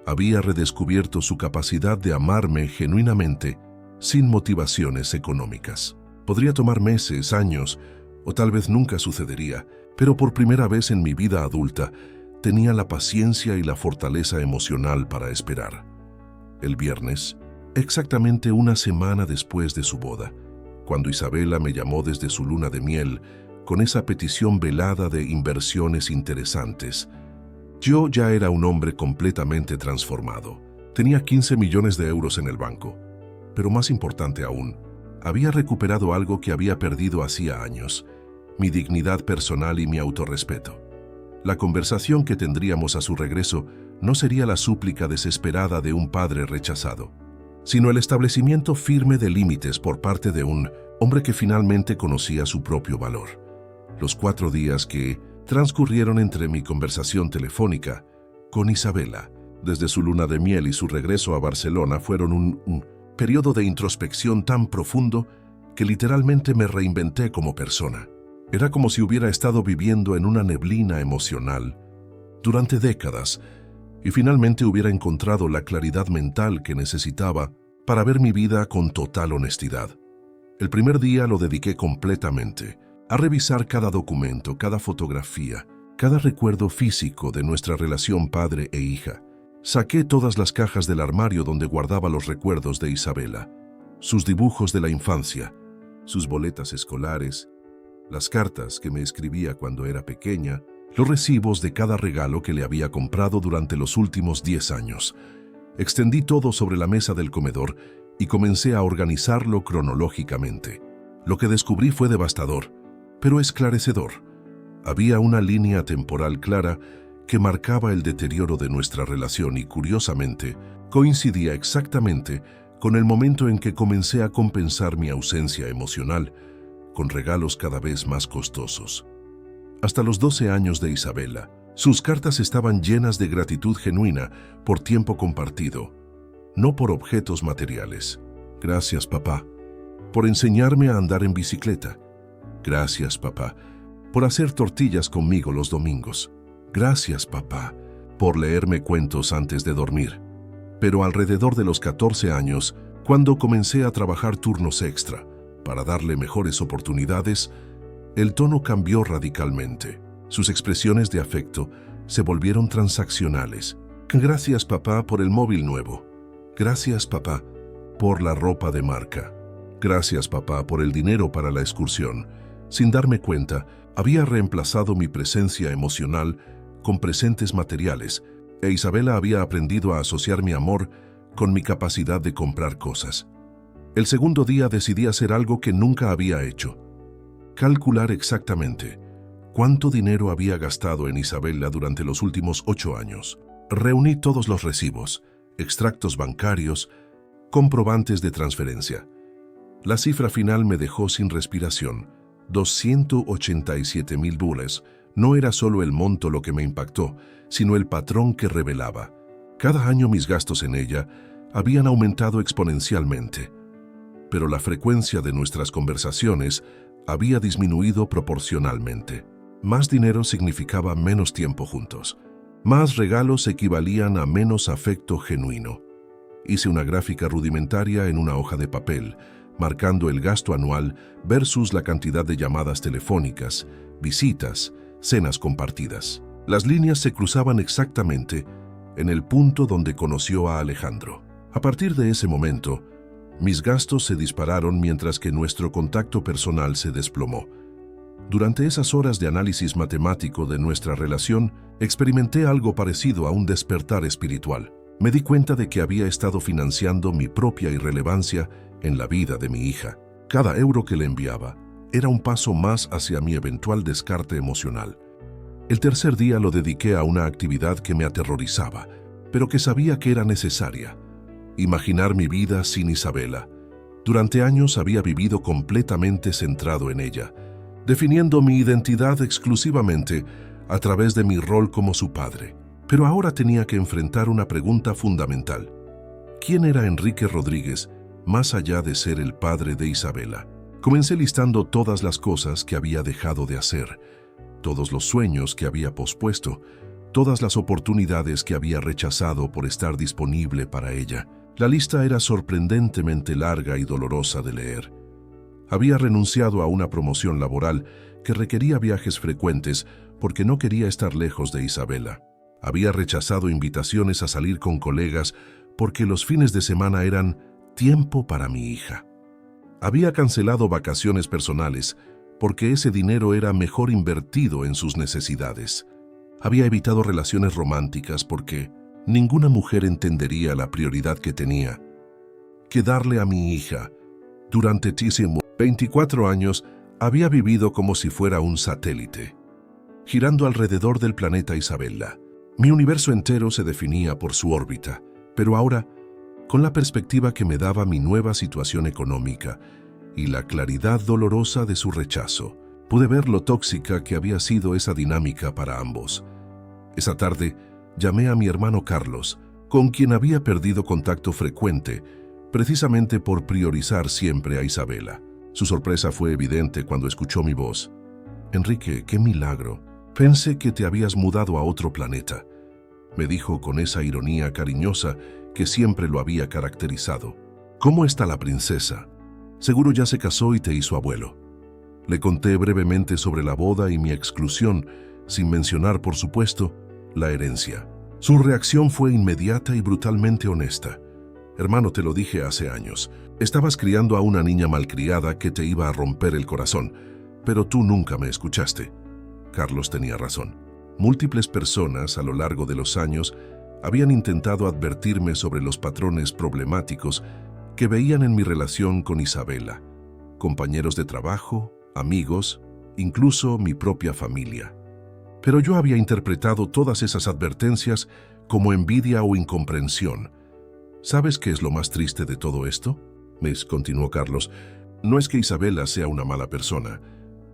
había redescubierto su capacidad de amarme genuinamente sin motivaciones económicas. Podría tomar meses, años, o tal vez nunca sucedería, pero por primera vez en mi vida adulta tenía la paciencia y la fortaleza emocional para esperar. El viernes, exactamente una semana después de su boda, cuando Isabela me llamó desde su luna de miel con esa petición velada de inversiones interesantes, yo ya era un hombre completamente transformado. Tenía 15 millones de euros en el banco, pero más importante aún, había recuperado algo que había perdido hacía años: mi dignidad personal y mi autorrespeto. La conversación que tendríamos a su regreso no sería la súplica desesperada de un padre rechazado, sino el establecimiento firme de límites por parte de un hombre que finalmente conocía su propio valor. Los 4 días que transcurrieron entre mi conversación telefónica con Isabela, desde su luna de miel y su regreso a Barcelona, fueron un periodo de introspección tan profundo que literalmente me reinventé como persona. Era como si hubiera estado viviendo en una neblina emocional durante décadas y finalmente hubiera encontrado la claridad mental que necesitaba para ver mi vida con total honestidad. El primer día lo dediqué completamente a revisar cada documento, cada fotografía, cada recuerdo físico de nuestra relación padre e hija. Saqué todas las cajas del armario donde guardaba los recuerdos de Isabela, sus dibujos de la infancia, sus boletas escolares, las cartas que me escribía cuando era pequeña, los recibos de cada regalo que le había comprado durante los últimos 10 años. Extendí todo sobre la mesa del comedor y comencé a organizarlo cronológicamente. Lo que descubrí fue devastador, pero esclarecedor. Había una línea temporal clara que marcaba el deterioro de nuestra relación y, curiosamente, coincidía exactamente con el momento en que comencé a compensar mi ausencia emocional con regalos cada vez más costosos. Hasta los 12 años de Isabela, sus cartas estaban llenas de gratitud genuina por tiempo compartido, no por objetos materiales. Gracias, papá, por enseñarme a andar en bicicleta. Gracias, papá, por hacer tortillas conmigo los domingos. Gracias, papá, por leerme cuentos antes de dormir. Pero alrededor de los 14 años, cuando comencé a trabajar turnos extra para darle mejores oportunidades, el tono cambió radicalmente. Sus expresiones de afecto se volvieron transaccionales. Gracias, papá, por el móvil nuevo. Gracias, papá, por la ropa de marca. Gracias, papá, por el dinero para la excursión. Sin darme cuenta, había reemplazado mi presencia emocional con presentes materiales, e Isabela había aprendido a asociar mi amor con mi capacidad de comprar cosas. El segundo día decidí hacer algo que nunca había hecho: calcular exactamente cuánto dinero había gastado en Isabela durante los últimos 8 años. Reuní todos los recibos, extractos bancarios, comprobantes de transferencia. La cifra final me dejó sin respiración: 287,000 dólares. No era solo el monto lo que me impactó, sino el patrón que revelaba. Cada año mis gastos en ella habían aumentado exponencialmente, pero la frecuencia de nuestras conversaciones había disminuido proporcionalmente. Más dinero significaba menos tiempo juntos. Más regalos equivalían a menos afecto genuino. Hice una gráfica rudimentaria en una hoja de papel, marcando el gasto anual versus la cantidad de llamadas telefónicas, visitas, cenas compartidas. Las líneas se cruzaban exactamente en el punto donde conoció a Alejandro. A partir de ese momento, mis gastos se dispararon mientras que nuestro contacto personal se desplomó. Durante esas horas de análisis matemático de nuestra relación, experimenté algo parecido a un despertar espiritual. Me di cuenta de que había estado financiando mi propia irrelevancia en la vida de mi hija. Cada euro que le enviaba era un paso más hacia mi eventual descarte emocional. El tercer día lo dediqué a una actividad que me aterrorizaba, pero que sabía que era necesaria: imaginar mi vida sin Isabela. Durante años había vivido completamente centrado en ella, definiendo mi identidad exclusivamente a través de mi rol como su padre. Pero ahora tenía que enfrentar una pregunta fundamental: ¿quién era Enrique Rodríguez más allá de ser el padre de Isabela? Comencé listando todas las cosas que había dejado de hacer, todos los sueños que había pospuesto, todas las oportunidades que había rechazado por estar disponible para ella. La lista era sorprendentemente larga y dolorosa de leer. Había renunciado a una promoción laboral que requería viajes frecuentes porque no quería estar lejos de Isabela. Había rechazado invitaciones a salir con colegas porque los fines de semana eran tiempo para mi hija. Había cancelado vacaciones personales porque ese dinero era mejor invertido en sus necesidades. Había evitado relaciones románticas porque ninguna mujer entendería la prioridad que tenía que darle a mi hija. Durante 24 años había vivido como si fuera un satélite, girando alrededor del planeta Isabela. Mi universo entero se definía por su órbita, pero ahora, con la perspectiva que me daba mi nueva situación económica y la claridad dolorosa de su rechazo, pude ver lo tóxica que había sido esa dinámica para ambos. Esa tarde, llamé a mi hermano Carlos, con quien había perdido contacto frecuente, precisamente por priorizar siempre a Isabela. Su sorpresa fue evidente cuando escuchó mi voz. «Enrique, qué milagro. Pensé que te habías mudado a otro planeta», me dijo con esa ironía cariñosa que siempre lo había caracterizado. «¿Cómo está la princesa? Seguro ya se casó y te hizo abuelo». Le conté brevemente sobre la boda y mi exclusión, sin mencionar, por supuesto, la herencia. Su reacción fue inmediata y brutalmente honesta. «Hermano, te lo dije hace años. Estabas criando a una niña malcriada que te iba a romper el corazón, pero tú nunca me escuchaste». Carlos tenía razón. Múltiples personas a lo largo de los años habían intentado advertirme sobre los patrones problemáticos que veían en mi relación con Isabela. Compañeros de trabajo, amigos, incluso mi propia familia. Pero yo había interpretado todas esas advertencias como envidia o incomprensión. ¿Sabes qué es lo más triste de todo esto?, me continuó Carlos. No es que Isabela sea una mala persona.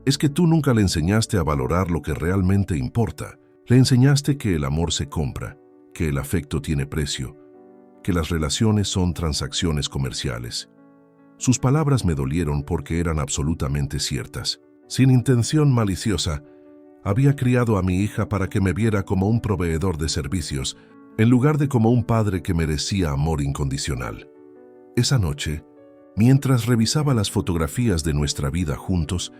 Es que tú nunca le enseñaste a valorar lo que realmente importa. Le enseñaste que el amor se compra, que el afecto tiene precio, que las relaciones son transacciones comerciales. Sus palabras me dolieron porque eran absolutamente ciertas. Sin intención maliciosa, había criado a mi hija para que me viera como un proveedor de servicios, en lugar de como un padre que merecía amor incondicional. Esa noche, mientras revisaba las fotografías de nuestra vida juntos,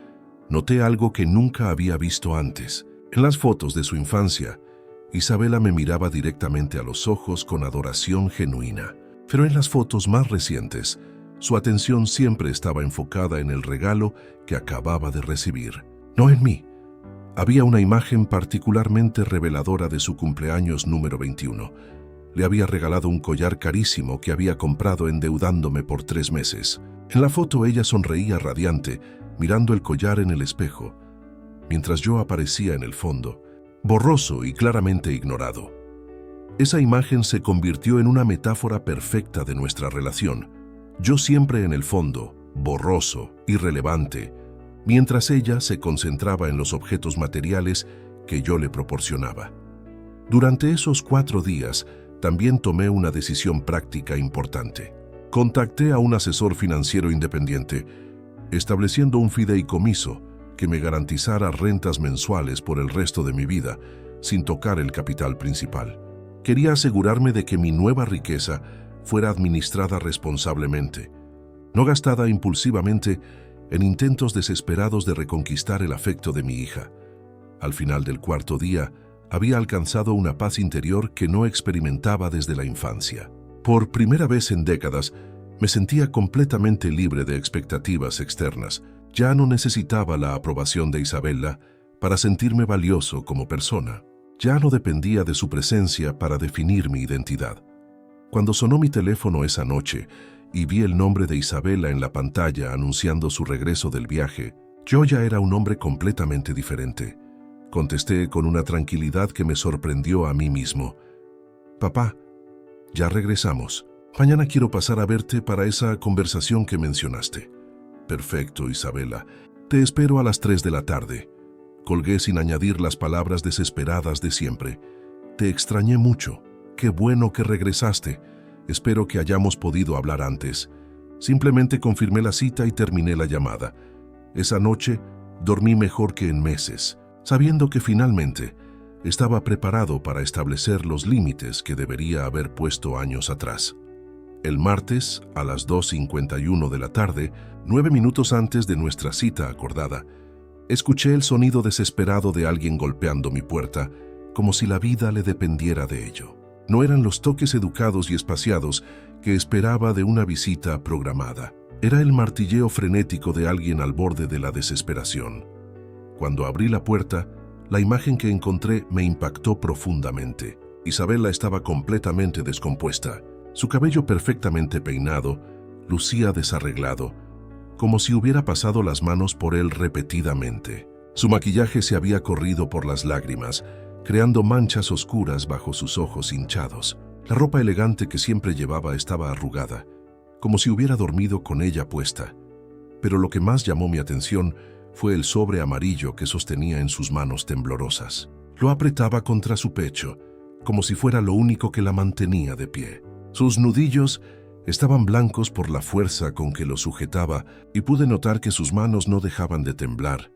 noté algo que nunca había visto antes. En las fotos de su infancia, Isabela me miraba directamente a los ojos con adoración genuina. Pero en las fotos más recientes, su atención siempre estaba enfocada en el regalo que acababa de recibir, no en mí. Había una imagen particularmente reveladora de su cumpleaños número 21. Le había regalado un collar carísimo que había comprado endeudándome por 3 meses. En la foto ella sonreía radiante, mirando el collar en el espejo, mientras yo aparecía en el fondo, borroso y claramente ignorado. Esa imagen se convirtió en una metáfora perfecta de nuestra relación. Yo siempre en el fondo, borroso, irrelevante, mientras ella se concentraba en los objetos materiales que yo le proporcionaba. Durante esos 4 días, también tomé una decisión práctica importante. Contacté a un asesor financiero independiente, estableciendo un fideicomiso que me garantizara rentas mensuales por el resto de mi vida, sin tocar el capital principal. Quería asegurarme de que mi nueva riqueza fuera administrada responsablemente, no gastada impulsivamente en intentos desesperados de reconquistar el afecto de mi hija. Al final del 4.º día, había alcanzado una paz interior que no experimentaba desde la infancia. Por primera vez en décadas, me sentía completamente libre de expectativas externas. Ya no necesitaba la aprobación de Isabela para sentirme valioso como persona. Ya no dependía de su presencia para definir mi identidad. Cuando sonó mi teléfono esa noche y vi el nombre de Isabela en la pantalla anunciando su regreso del viaje, yo ya era un hombre completamente diferente. Contesté con una tranquilidad que me sorprendió a mí mismo. «Papá, ya regresamos. Mañana quiero pasar a verte para esa conversación que mencionaste». «Perfecto, Isabela. Te espero a las 3 de la tarde». Colgué sin añadir las palabras desesperadas de siempre. «Te extrañé mucho. Qué bueno que regresaste. Espero que hayamos podido hablar antes». Simplemente confirmé la cita y terminé la llamada. Esa noche dormí mejor que en meses. sabiendo que finalmente estaba preparado para establecer los límites que debería haber puesto años atrás. El martes, a las 2:51 de la tarde, 9 minutos antes de nuestra cita acordada, escuché el sonido desesperado de alguien golpeando mi puerta, como si la vida le dependiera de ello. No eran los toques educados y espaciados que esperaba de una visita programada. Era el martilleo frenético de alguien al borde de la desesperación. Cuando abrí la puerta, la imagen que encontré me impactó profundamente. Isabela estaba completamente descompuesta. Su cabello perfectamente peinado lucía desarreglado, como si hubiera pasado las manos por él repetidamente. Su maquillaje se había corrido por las lágrimas, creando manchas oscuras bajo sus ojos hinchados. La ropa elegante que siempre llevaba estaba arrugada, como si hubiera dormido con ella puesta. Pero lo que más llamó mi atención fue el sobre amarillo que sostenía en sus manos temblorosas. Lo apretaba contra su pecho, como si fuera lo único que la mantenía de pie. Sus nudillos estaban blancos por la fuerza con que lo sujetaba y pude notar que sus manos no dejaban de temblar.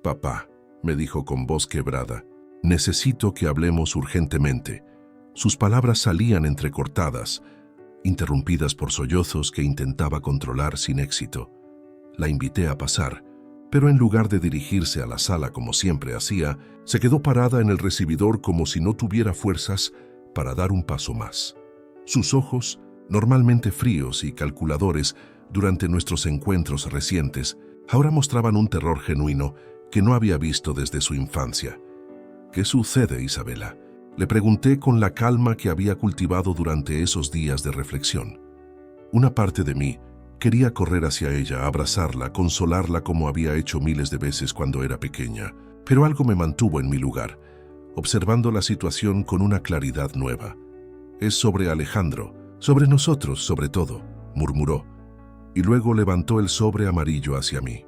«Papá», me dijo con voz quebrada, «necesito que hablemos urgentemente». Sus palabras salían entrecortadas, interrumpidas por sollozos que intentaba controlar sin éxito. La invité a pasar, pero en lugar de dirigirse a la sala como siempre hacía, se quedó parada en el recibidor como si no tuviera fuerzas para dar un paso más. Sus ojos, normalmente fríos y calculadores durante nuestros encuentros recientes, ahora mostraban un terror genuino que no había visto desde su infancia. «¿Qué sucede, Isabela?», le pregunté con la calma que había cultivado durante esos días de reflexión. Una parte de mí quería correr hacia ella, abrazarla, consolarla como había hecho miles de veces cuando era pequeña, pero algo me mantuvo en mi lugar, observando la situación con una claridad nueva. «Es sobre Alejandro, sobre nosotros sobre todo», murmuró, y luego levantó el sobre amarillo hacia mí.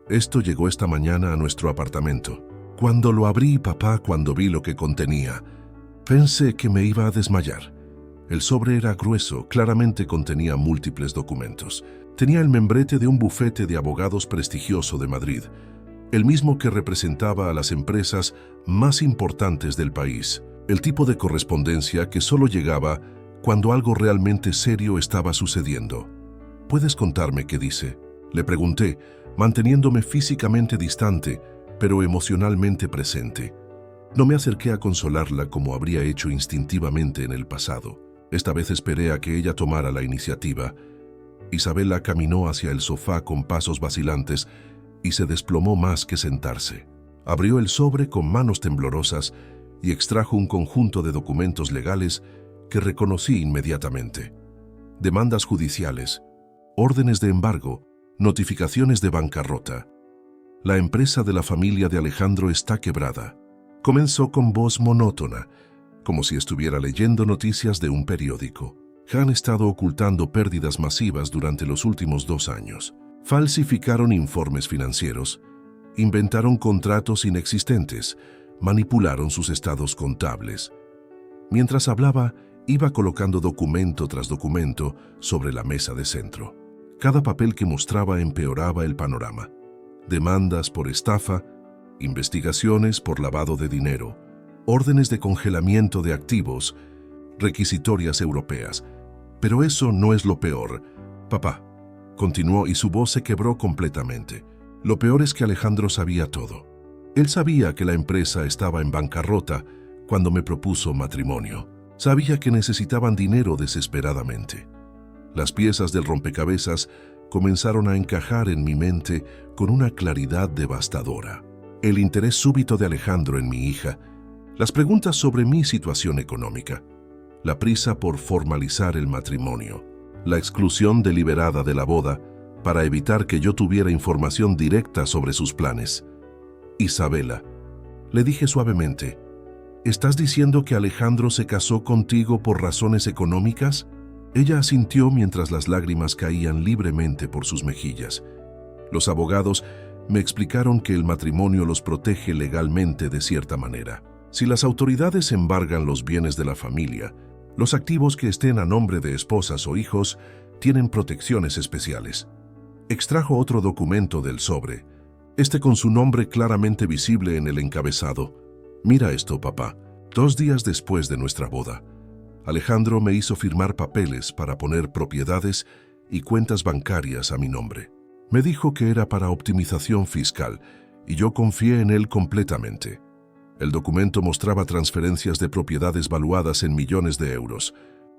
«Esto llegó esta mañana a nuestro apartamento. Cuando lo abrí, papá, cuando vi lo que contenía, pensé que me iba a desmayar. El sobre era grueso, claramente contenía múltiples documentos. Tenía el membrete de un bufete de abogados prestigioso de Madrid, el mismo que representaba a las empresas más importantes del país. El tipo de correspondencia que solo llegaba cuando algo realmente serio estaba sucediendo. «¿Puedes contarme qué dice?», le pregunté, manteniéndome físicamente distante, pero emocionalmente presente. No me acerqué a consolarla como habría hecho instintivamente en el pasado. Esta vez esperé a que ella tomara la iniciativa. Isabela caminó hacia el sofá con pasos vacilantes y se desplomó más que sentarse. Abrió el sobre con manos temblorosas y extrajo un conjunto de documentos legales que reconocí inmediatamente. Demandas judiciales, órdenes de embargo, notificaciones de bancarrota. «La empresa de la familia de Alejandro está quebrada», comenzó con voz monótona, como si estuviera leyendo noticias de un periódico. «Han estado ocultando pérdidas masivas durante los últimos 2 años. Falsificaron informes financieros, inventaron contratos inexistentes, manipularon sus estados contables». Mientras hablaba, iba colocando documento tras documento sobre la mesa de centro. Cada papel que mostraba empeoraba el panorama. Demandas por estafa, investigaciones por lavado de dinero, órdenes de congelamiento de activos, requisitorias europeas. «Pero eso no es lo peor, papá», continuó y su voz se quebró completamente. «Lo peor es que Alejandro sabía todo. Él sabía que la empresa estaba en bancarrota cuando me propuso matrimonio. Sabía que necesitaban dinero desesperadamente. Las piezas del rompecabezas comenzaron a encajar en mi mente con una claridad devastadora. El interés súbito de Alejandro en mi hija, las preguntas sobre mi situación económica, la prisa por formalizar el matrimonio, la exclusión deliberada de la boda para evitar que yo tuviera información directa sobre sus planes. «Isabela», le dije suavemente, «¿estás diciendo que Alejandro se casó contigo por razones económicas?». Ella asintió mientras las lágrimas caían libremente por sus mejillas. «Los abogados me explicaron que el matrimonio los protege legalmente de cierta manera. Si las autoridades embargan los bienes de la familia, los activos que estén a nombre de esposas o hijos tienen protecciones especiales». Extrajo otro documento del sobre, con su nombre claramente visible en el encabezado. Mira esto, papá. 2 días después de nuestra boda, Alejandro me hizo firmar papeles para poner propiedades y cuentas bancarias a mi nombre. Me dijo que era para optimización fiscal y yo confié en él completamente. El documento mostraba transferencias de propiedades valuadas en millones de euros,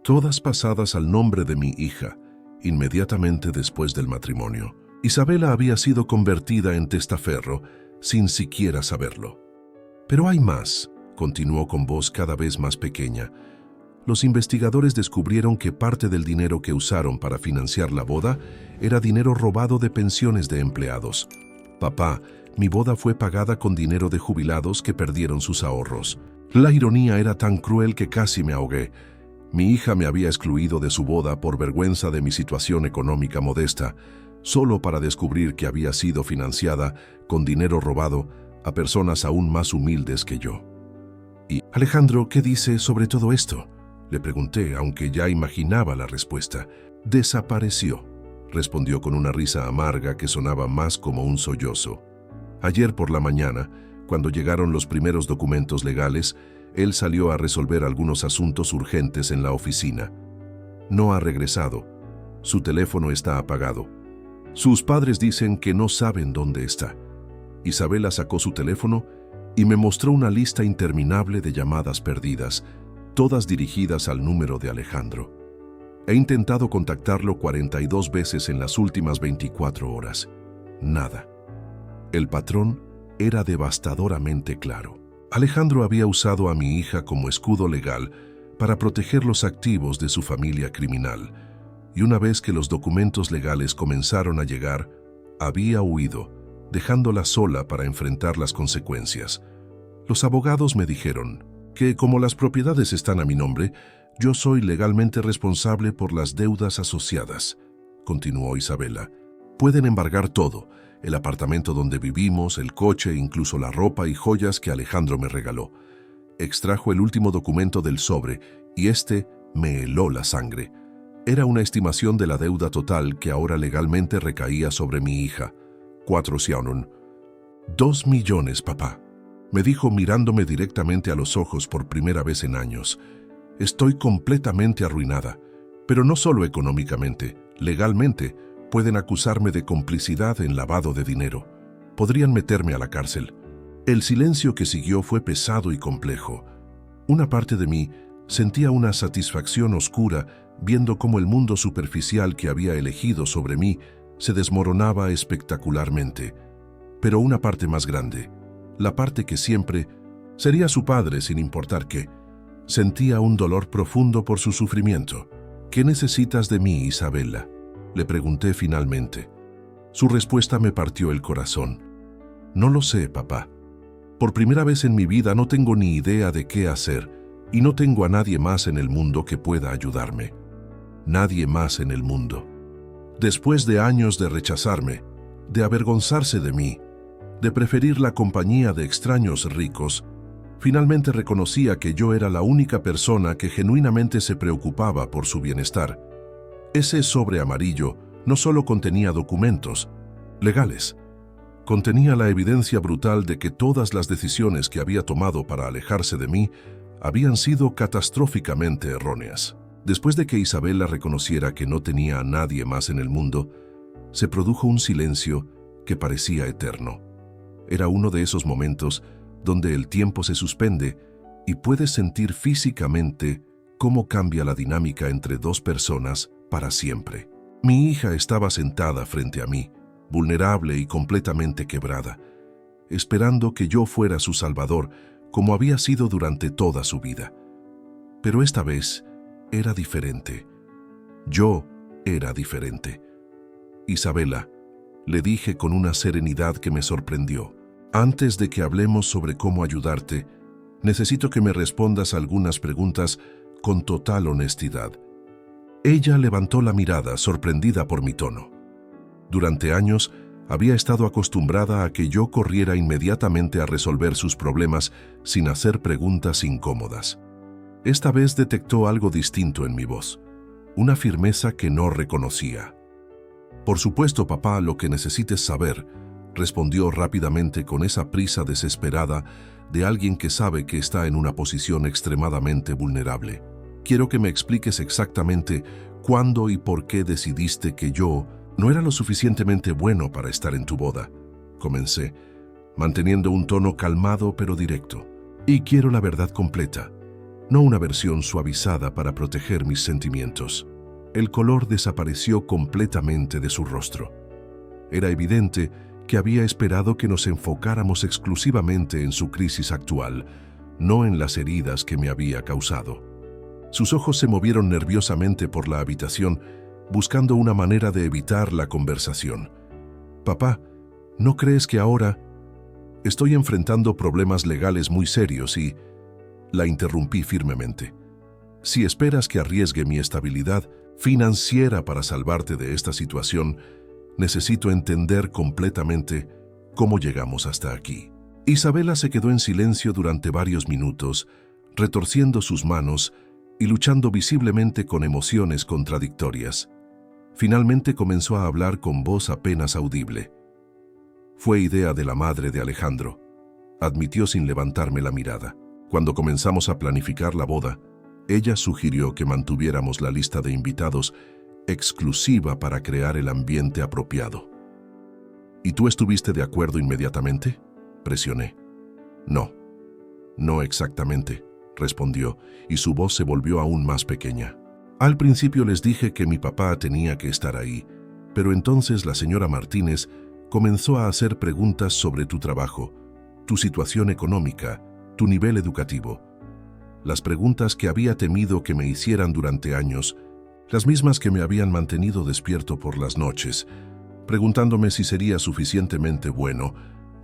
todas pasadas al nombre de mi hija, inmediatamente después del matrimonio. Isabela había sido convertida en testaferro sin siquiera saberlo. Pero hay más, continuó con voz cada vez más pequeña. Los investigadores descubrieron que parte del dinero que usaron para financiar la boda era dinero robado de pensiones de empleados. Papá, mi boda fue pagada con dinero de jubilados que perdieron sus ahorros. La ironía era tan cruel que casi me ahogué. Mi hija me había excluido de su boda por vergüenza de mi situación económica modesta, solo para descubrir que había sido financiada con dinero robado a personas aún más humildes que yo. Y, Alejandro, ¿qué dice sobre todo esto?, le pregunté, aunque ya imaginaba la respuesta. Desapareció, respondió con una risa amarga que sonaba más como un sollozo. Ayer por la mañana, cuando llegaron los primeros documentos legales, él salió a resolver algunos asuntos urgentes en la oficina. No ha regresado. Su teléfono está apagado. Sus padres dicen que no saben dónde está. Isabela sacó su teléfono y me mostró una lista interminable de llamadas perdidas, todas dirigidas al número de Alejandro. He intentado contactarlo 42 veces en las últimas 24 horas. Nada. El patrón era devastadoramente claro. Alejandro había usado a mi hija como escudo legal para proteger los activos de su familia criminal, y una vez que los documentos legales comenzaron a llegar, había huido, dejándola sola para enfrentar las consecuencias. Los abogados me dijeron que, como las propiedades están a mi nombre, yo soy legalmente responsable por las deudas asociadas, continuó Isabela. Pueden embargar todo, el apartamento donde vivimos, el coche, incluso la ropa y joyas que Alejandro me regaló. Extrajo el último documento del sobre y me heló la sangre. Era una estimación de la deuda total que ahora legalmente recaía sobre mi hija. 2 millones, papá, me dijo mirándome directamente a los ojos por primera vez en años. Estoy completamente arruinada, pero no solo económicamente, legalmente. Pueden acusarme de complicidad en lavado de dinero. Podrían meterme a la cárcel. El silencio que siguió fue pesado y complejo. Una parte de mí sentía una satisfacción oscura viendo cómo el mundo superficial que había elegido sobre mí se desmoronaba espectacularmente. Pero una parte más grande, la parte que siempre sería su padre sin importar qué, sentía un dolor profundo por su sufrimiento. ¿Qué necesitas de mí, Isabela?, le pregunté finalmente. Su respuesta me partió el corazón. No lo sé, papá. Por primera vez en mi vida no tengo ni idea de qué hacer y no tengo a nadie más en el mundo que pueda ayudarme. Nadie más en el mundo. Después de años de rechazarme, de avergonzarse de mí, de preferir la compañía de extraños ricos, finalmente reconocía que yo era la única persona que genuinamente se preocupaba por su bienestar. Ese sobre amarillo no solo contenía documentos legales, contenía la evidencia brutal de que todas las decisiones que había tomado para alejarse de mí habían sido catastróficamente erróneas. Después de que Isabela reconociera que no tenía a nadie más en el mundo, se produjo un silencio que parecía eterno. Era uno de esos momentos donde el tiempo se suspende y puedes sentir físicamente cómo cambia la dinámica entre dos personas para siempre. Mi hija estaba sentada frente a mí, vulnerable y completamente quebrada, esperando que yo fuera su salvador, como había sido durante toda su vida. Pero esta vez era diferente. Yo era diferente. Isabela, le dije con una serenidad que me sorprendió, antes de que hablemos sobre cómo ayudarte, necesito que me respondas algunas preguntas con total honestidad. Ella levantó la mirada, sorprendida por mi tono. Durante años, había estado acostumbrada a que yo corriera inmediatamente a resolver sus problemas sin hacer preguntas incómodas. Esta vez detectó algo distinto en mi voz, una firmeza que no reconocía. Por supuesto, papá, lo que necesites saber, respondió rápidamente con esa prisa desesperada de alguien que sabe que está en una posición extremadamente vulnerable. Quiero que me expliques exactamente cuándo y por qué decidiste que yo no era lo suficientemente bueno para estar en tu boda. Comencé, manteniendo un tono calmado pero directo. Y quiero la verdad completa, no una versión suavizada para proteger mis sentimientos. El color desapareció completamente de su rostro. Era evidente que había esperado que nos enfocáramos exclusivamente en su crisis actual, no en las heridas que me había causado. Sus ojos se movieron nerviosamente por la habitación, buscando una manera de evitar la conversación. «Papá, ¿no crees que ahora...?» «Estoy enfrentando problemas legales muy serios y...» La interrumpí firmemente. «Si esperas que arriesgue mi estabilidad financiera para salvarte de esta situación, necesito entender completamente cómo llegamos hasta aquí». Isabela se quedó en silencio durante varios minutos, retorciendo sus manos y luchando visiblemente con emociones contradictorias. Finalmente comenzó a hablar con voz apenas audible. «Fue idea de la madre de Alejandro», admitió sin levantarme la mirada. «Cuando comenzamos a planificar la boda, ella sugirió que mantuviéramos la lista de invitados exclusiva para crear el ambiente apropiado». «¿Y tú estuviste de acuerdo inmediatamente?», presioné. No exactamente», respondió, y su voz se volvió aún más pequeña. «Al principio les dije que mi papá tenía que estar ahí, pero entonces la señora Martínez comenzó a hacer preguntas sobre tu trabajo, tu situación económica, tu nivel educativo. Las preguntas que había temido que me hicieran durante años, las mismas que me habían mantenido despierto por las noches, preguntándome si sería suficientemente bueno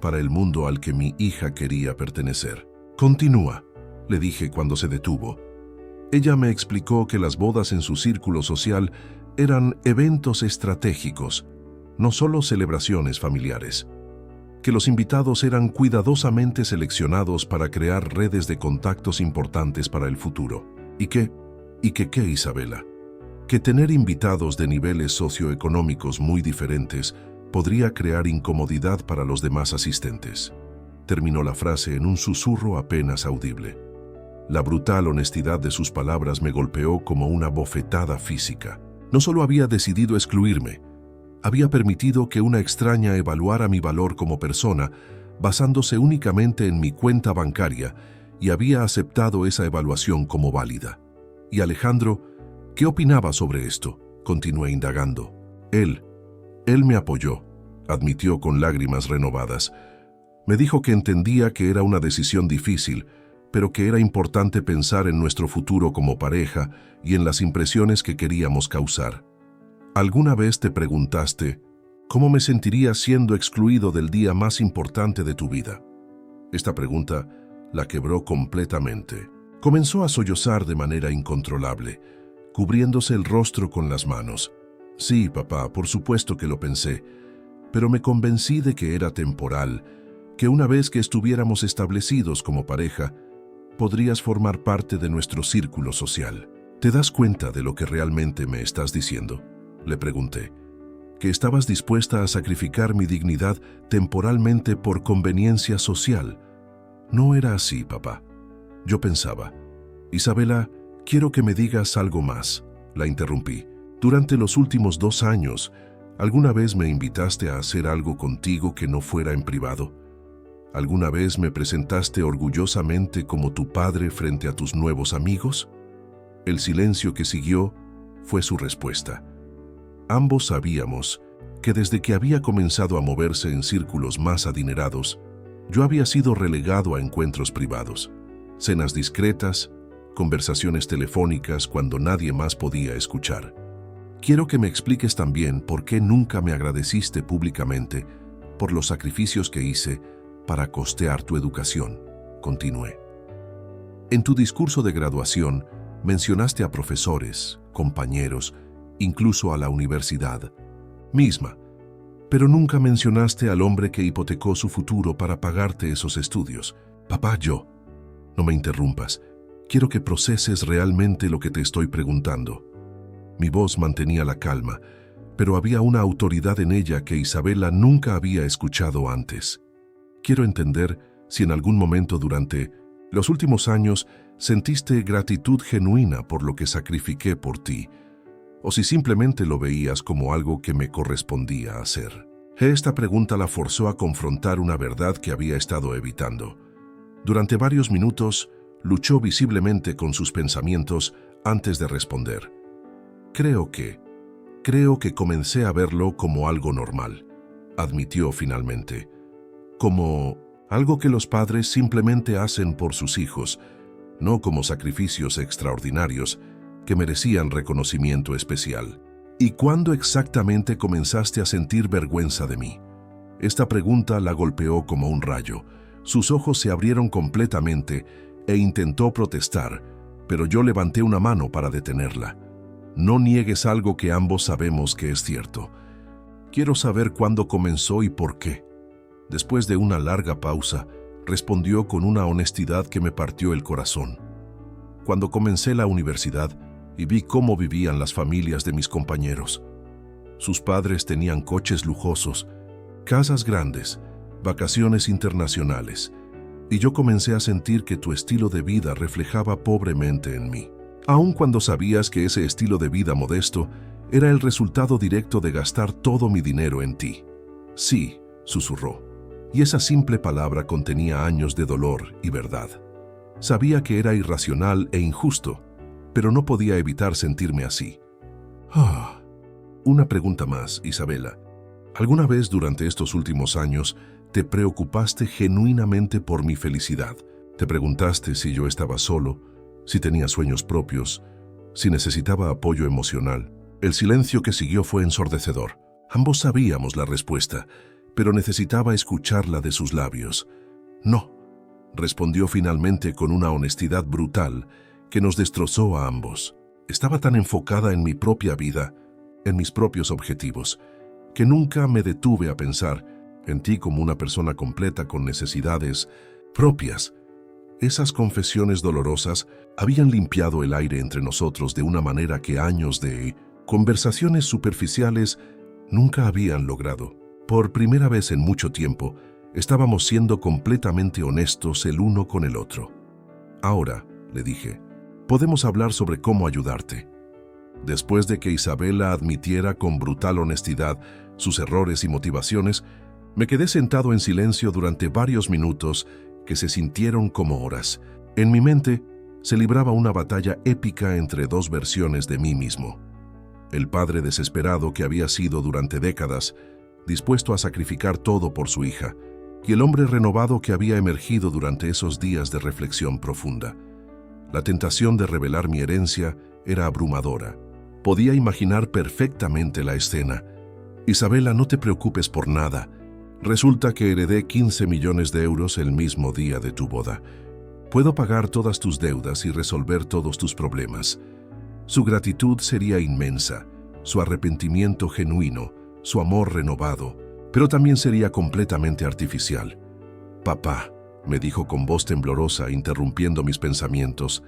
para el mundo al que mi hija quería pertenecer. «Continúa», le dije cuando se detuvo. Ella me explicó que las bodas en su círculo social eran eventos estratégicos, no solo celebraciones familiares, que los invitados eran cuidadosamente seleccionados para crear redes de contactos importantes para el futuro. ¿Y qué, Isabela? Que tener invitados de niveles socioeconómicos muy diferentes podría crear incomodidad para los demás asistentes. Terminó la frase en un susurro apenas audible. La brutal honestidad de sus palabras me golpeó como una bofetada física. No solo había decidido excluirme, había permitido que una extraña evaluara mi valor como persona, basándose únicamente en mi cuenta bancaria, y había aceptado esa evaluación como válida. ¿Y Alejandro, qué opinaba sobre esto?, continué indagando. Él me apoyó, admitió con lágrimas renovadas. Me dijo que entendía que era una decisión difícil, pero que era importante pensar en nuestro futuro como pareja y en las impresiones que queríamos causar. ¿Alguna vez te preguntaste cómo me sentiría siendo excluido del día más importante de tu vida? Esta pregunta la quebró completamente. Comenzó a sollozar de manera incontrolable, cubriéndose el rostro con las manos. «Sí, papá, por supuesto que lo pensé, pero me convencí de que era temporal, que una vez que estuviéramos establecidos como pareja, podrías formar parte de nuestro círculo social». «¿Te das cuenta de lo que realmente me estás diciendo?», le pregunté. «¿Que estabas dispuesta a sacrificar mi dignidad temporalmente por conveniencia social?». «No era así, papá». Yo pensaba. «Isabela, quiero que me digas algo más», la interrumpí. «Durante los últimos 2 años, ¿alguna vez me invitaste a hacer algo contigo que no fuera en privado? ¿Alguna vez me presentaste orgullosamente como tu padre frente a tus nuevos amigos?». El silencio que siguió fue su respuesta. Ambos sabíamos que desde que había comenzado a moverse en círculos más adinerados, yo había sido relegado a encuentros privados, cenas discretas, conversaciones telefónicas cuando nadie más podía escuchar. «Quiero que me expliques también por qué nunca me agradeciste públicamente por los sacrificios que hice para costear tu educación», continué. «En tu discurso de graduación mencionaste a profesores, compañeros, incluso a la universidad misma, pero nunca mencionaste al hombre que hipotecó su futuro para pagarte esos estudios. Papá, no me interrumpas. Quiero que proceses realmente lo que te estoy preguntando». Mi voz mantenía la calma, pero había una autoridad en ella que Isabela nunca había escuchado antes. Quiero entender si en algún momento durante los últimos años sentiste gratitud genuina por lo que sacrifiqué por ti, o si simplemente lo veías como algo que me correspondía hacer. Esta pregunta la forzó a confrontar una verdad que había estado evitando. Durante varios minutos, luchó visiblemente con sus pensamientos antes de responder. Creo que comencé a verlo como algo normal, admitió finalmente. Como algo que los padres simplemente hacen por sus hijos, no como sacrificios extraordinarios que merecían reconocimiento especial. ¿Y cuándo exactamente comenzaste a sentir vergüenza de mí? Esta pregunta la golpeó como un rayo. Sus ojos se abrieron completamente e intentó protestar, pero yo levanté una mano para detenerla. No niegues algo que ambos sabemos que es cierto. Quiero saber cuándo comenzó y por qué. Después de una larga pausa, respondió con una honestidad que me partió el corazón. Cuando comencé la universidad y vi cómo vivían las familias de mis compañeros. Sus padres tenían coches lujosos, casas grandes, vacaciones internacionales, y yo comencé a sentir que tu estilo de vida reflejaba pobremente en mí. Aun cuando sabías que ese estilo de vida modesto era el resultado directo de gastar todo mi dinero en ti. Sí, susurró, y esa simple palabra contenía años de dolor y verdad. Sabía que era irracional e injusto, pero no podía evitar sentirme así. Una pregunta más, Isabela. ¿Alguna vez durante estos últimos años te preocupaste genuinamente por mi felicidad? ¿Te preguntaste si yo estaba solo, si tenía sueños propios, si necesitaba apoyo emocional? El silencio que siguió fue ensordecedor. Ambos sabíamos la respuesta, pero necesitaba escucharla de sus labios. No, respondió finalmente con una honestidad brutal que nos destrozó a ambos. Estaba tan enfocada en mi propia vida, en mis propios objetivos, que nunca me detuve a pensar en ti como una persona completa con necesidades propias. Esas confesiones dolorosas habían limpiado el aire entre nosotros de una manera que años de conversaciones superficiales nunca habían logrado. Por primera vez en mucho tiempo, estábamos siendo completamente honestos el uno con el otro. Ahora, le dije, podemos hablar sobre cómo ayudarte. Después de que Isabela admitiera con brutal honestidad sus errores y motivaciones, me quedé sentado en silencio durante varios minutos que se sintieron como horas. En mi mente se libraba una batalla épica entre dos versiones de mí mismo. El padre desesperado que había sido durante décadas, dispuesto a sacrificar todo por su hija, y el hombre renovado que había emergido durante esos días de reflexión profunda. La tentación de revelar mi herencia era abrumadora. Podía imaginar perfectamente la escena. Isabela, no te preocupes por nada. Resulta que heredé 15 millones de euros el mismo día de tu boda. Puedo pagar todas tus deudas y resolver todos tus problemas. Su gratitud sería inmensa, su arrepentimiento genuino, su amor renovado, pero también sería completamente artificial. Papá, me dijo con voz temblorosa, interrumpiendo mis pensamientos,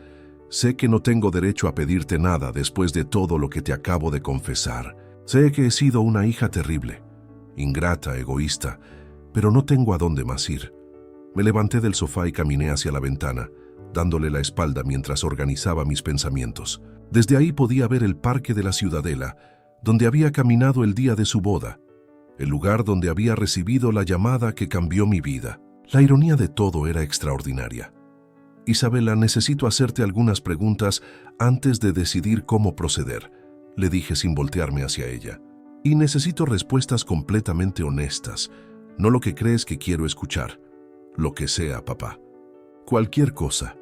sé que no tengo derecho a pedirte nada después de todo lo que te acabo de confesar. Sé que he sido una hija terrible, ingrata, egoísta, pero no tengo a dónde más ir. Me levanté del sofá y caminé hacia la ventana, dándole la espalda mientras organizaba mis pensamientos. Desde ahí podía ver el parque de la Ciudadela, donde había caminado el día de su boda, el lugar donde había recibido la llamada que cambió mi vida. La ironía de todo era extraordinaria. Isabela, necesito hacerte algunas preguntas antes de decidir cómo proceder, le dije sin voltearme hacia ella. Y necesito respuestas completamente honestas, no lo que crees que quiero escuchar. Lo que sea, papá. Cualquier cosa.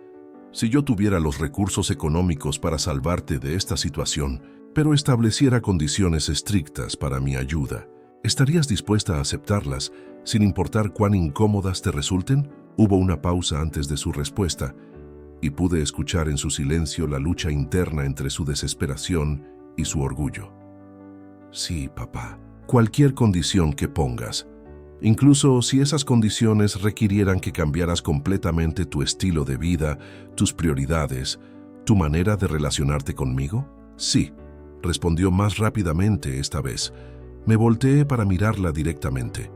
Si yo tuviera los recursos económicos para salvarte de esta situación, pero estableciera condiciones estrictas para mi ayuda, ¿estarías dispuesta a aceptarlas sin importar cuán incómodas te resulten? Hubo una pausa antes de su respuesta y pude escuchar en su silencio la lucha interna entre su desesperación y su orgullo. Sí, papá, cualquier condición que pongas, incluso si esas condiciones requirieran que cambiaras completamente tu estilo de vida, tus prioridades, tu manera de relacionarte conmigo. Sí, respondió más rápidamente esta vez. Me volteé para mirarla directamente.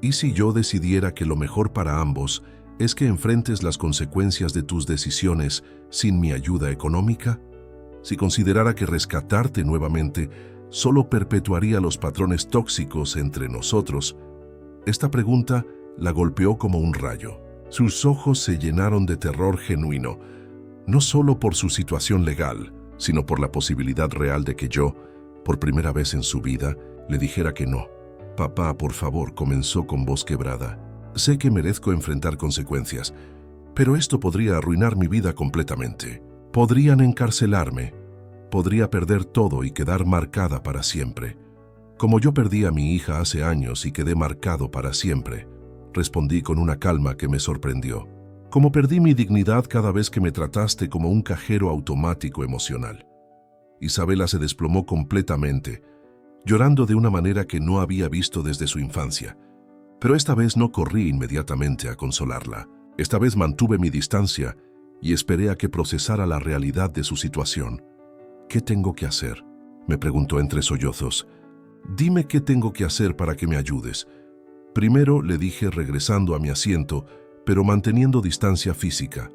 ¿Y si yo decidiera que lo mejor para ambos es que enfrentes las consecuencias de tus decisiones sin mi ayuda económica? Si considerara que rescatarte nuevamente solo perpetuaría los patrones tóxicos entre nosotros. Esta pregunta la golpeó como un rayo. Sus ojos se llenaron de terror genuino, no solo por su situación legal, sino por la posibilidad real de que yo, por primera vez en su vida, le dijera que no. Papá, por favor, comenzó con voz quebrada. Sé que merezco enfrentar consecuencias, pero esto podría arruinar mi vida completamente. Podrían encarcelarme. Podría perder todo y quedar marcada para siempre. Como yo perdí a mi hija hace años y quedé marcado para siempre, respondí con una calma que me sorprendió. Como perdí mi dignidad cada vez que me trataste como un cajero automático emocional. Isabela se desplomó completamente, llorando de una manera que no había visto desde su infancia. Pero esta vez no corrí inmediatamente a consolarla. Esta vez mantuve mi distancia y esperé a que procesara la realidad de su situación. ¿Qué tengo que hacer?, me preguntó entre sollozos. Dime qué tengo que hacer para que me ayudes. Primero, le dije regresando a mi asiento, pero manteniendo distancia física.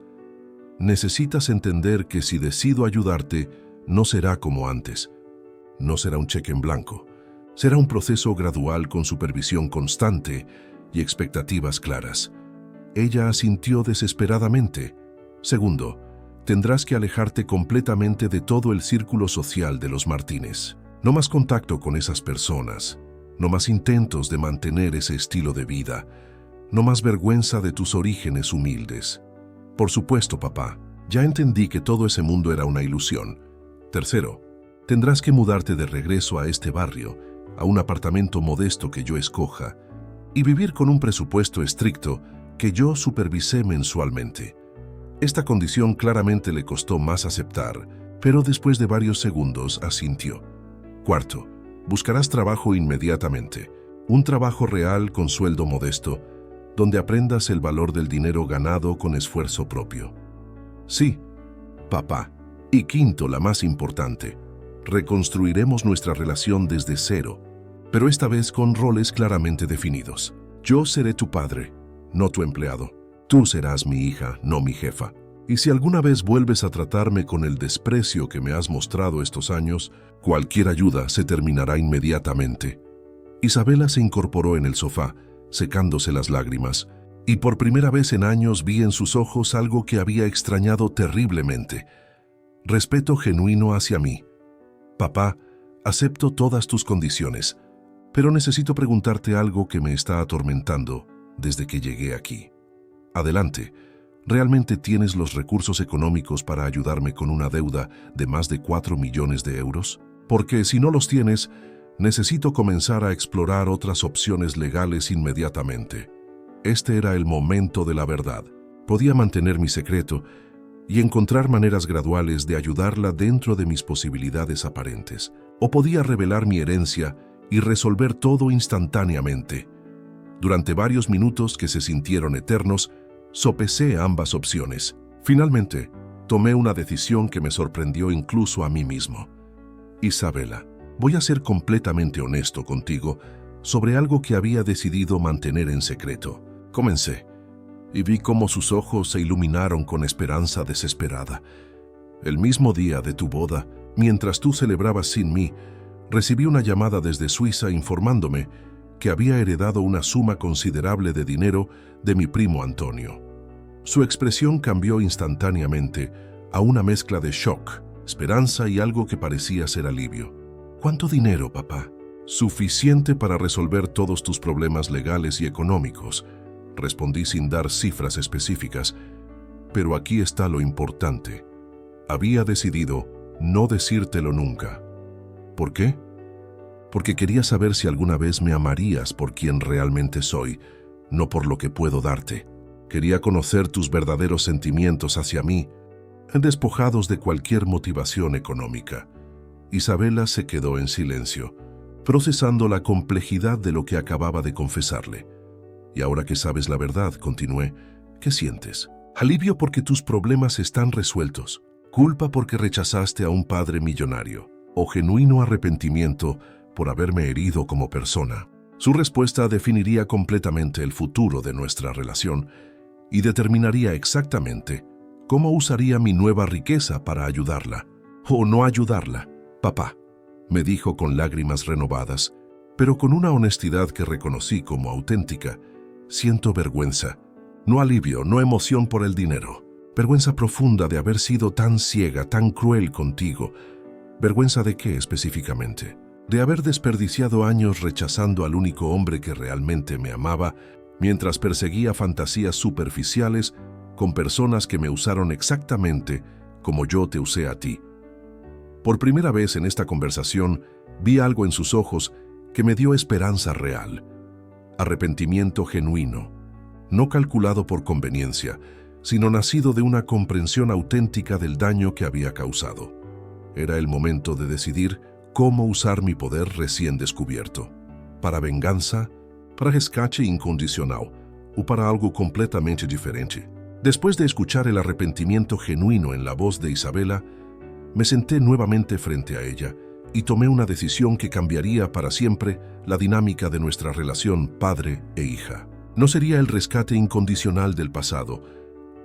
Necesitas entender que si decido ayudarte, no será como antes. No será un cheque en blanco. Será un proceso gradual con supervisión constante y expectativas claras. Ella asintió desesperadamente. Segundo, tendrás que alejarte completamente de todo el círculo social de los Martínez. No más contacto con esas personas. No más intentos de mantener ese estilo de vida. No más vergüenza de tus orígenes humildes. Por supuesto, papá, ya entendí que todo ese mundo era una ilusión. Tercero, tendrás que mudarte de regreso a este barrio, a un apartamento modesto que yo escoja, y vivir con un presupuesto estricto que yo supervisé mensualmente. Esta condición claramente le costó más aceptar, pero después de varios segundos asintió. Cuarto, buscarás trabajo inmediatamente, un trabajo real con sueldo modesto, donde aprendas el valor del dinero ganado con esfuerzo propio. Sí, papá. Y quinto, la más importante, reconstruiremos nuestra relación desde cero, pero esta vez con roles claramente definidos. Yo seré tu padre, no tu empleado. Tú serás mi hija, no mi jefa. Y si alguna vez vuelves a tratarme con el desprecio que me has mostrado estos años, cualquier ayuda se terminará inmediatamente. Isabela se incorporó en el sofá, secándose las lágrimas, y por primera vez en años vi en sus ojos algo que había extrañado terriblemente. Respeto genuino hacia mí. Papá, acepto todas tus condiciones, pero necesito preguntarte algo que me está atormentando desde que llegué aquí. Adelante. ¿Realmente tienes los recursos económicos para ayudarme con una deuda de más de 4 millones de euros? Porque si no los tienes, necesito comenzar a explorar otras opciones legales inmediatamente. Este era el momento de la verdad. Podía mantener mi secreto y encontrar maneras graduales de ayudarla dentro de mis posibilidades aparentes. O podía revelar mi herencia y resolver todo instantáneamente. Durante varios minutos que se sintieron eternos, sopesé ambas opciones. Finalmente, tomé una decisión que me sorprendió incluso a mí mismo. Isabela, voy a ser completamente honesto contigo sobre algo que había decidido mantener en secreto. Comencé, y vi cómo sus ojos se iluminaron con esperanza desesperada. El mismo día de tu boda, mientras tú celebrabas sin mí, recibí una llamada desde Suiza informándome que había heredado una suma considerable de dinero de mi primo Antonio. Su expresión cambió instantáneamente a una mezcla de shock, esperanza y algo que parecía ser alivio. ¿Cuánto dinero, papá? Suficiente para resolver todos tus problemas legales y económicos, respondí sin dar cifras específicas. Pero aquí está lo importante. Había decidido no decírtelo nunca. ¿Por qué? Porque quería saber si alguna vez me amarías por quien realmente soy, no por lo que puedo darte. Quería conocer tus verdaderos sentimientos hacia mí, despojados de cualquier motivación económica. Isabela se quedó en silencio, procesando la complejidad de lo que acababa de confesarle. Y ahora que sabes la verdad, continué, ¿qué sientes? Alivio porque tus problemas están resueltos. Culpa porque rechazaste a un padre millonario. o genuino arrepentimiento por haberme herido como persona. Su respuesta definiría completamente el futuro de nuestra relación y determinaría exactamente cómo usaría mi nueva riqueza para ayudarla o no ayudarla. Papá, me dijo con lágrimas renovadas, pero con una honestidad que reconocí como auténtica, siento vergüenza, no alivio, no emoción por el dinero. Vergüenza profunda de haber sido tan ciega, tan cruel contigo. ¿Vergüenza de qué específicamente? De haber desperdiciado años rechazando al único hombre que realmente me amaba, mientras perseguía fantasías superficiales con personas que me usaron exactamente como yo te usé a ti. Por primera vez en esta conversación, vi algo en sus ojos que me dio esperanza real. Arrepentimiento genuino, no calculado por conveniencia, sino nacido de una comprensión auténtica del daño que había causado. Era el momento de decidir cómo usar mi poder recién descubierto. Para venganza, para rescate incondicional o para algo completamente diferente. Después de escuchar el arrepentimiento genuino en la voz de Isabela, me senté nuevamente frente a ella y tomé una decisión que cambiaría para siempre la dinámica de nuestra relación padre e hija. No sería el rescate incondicional del pasado,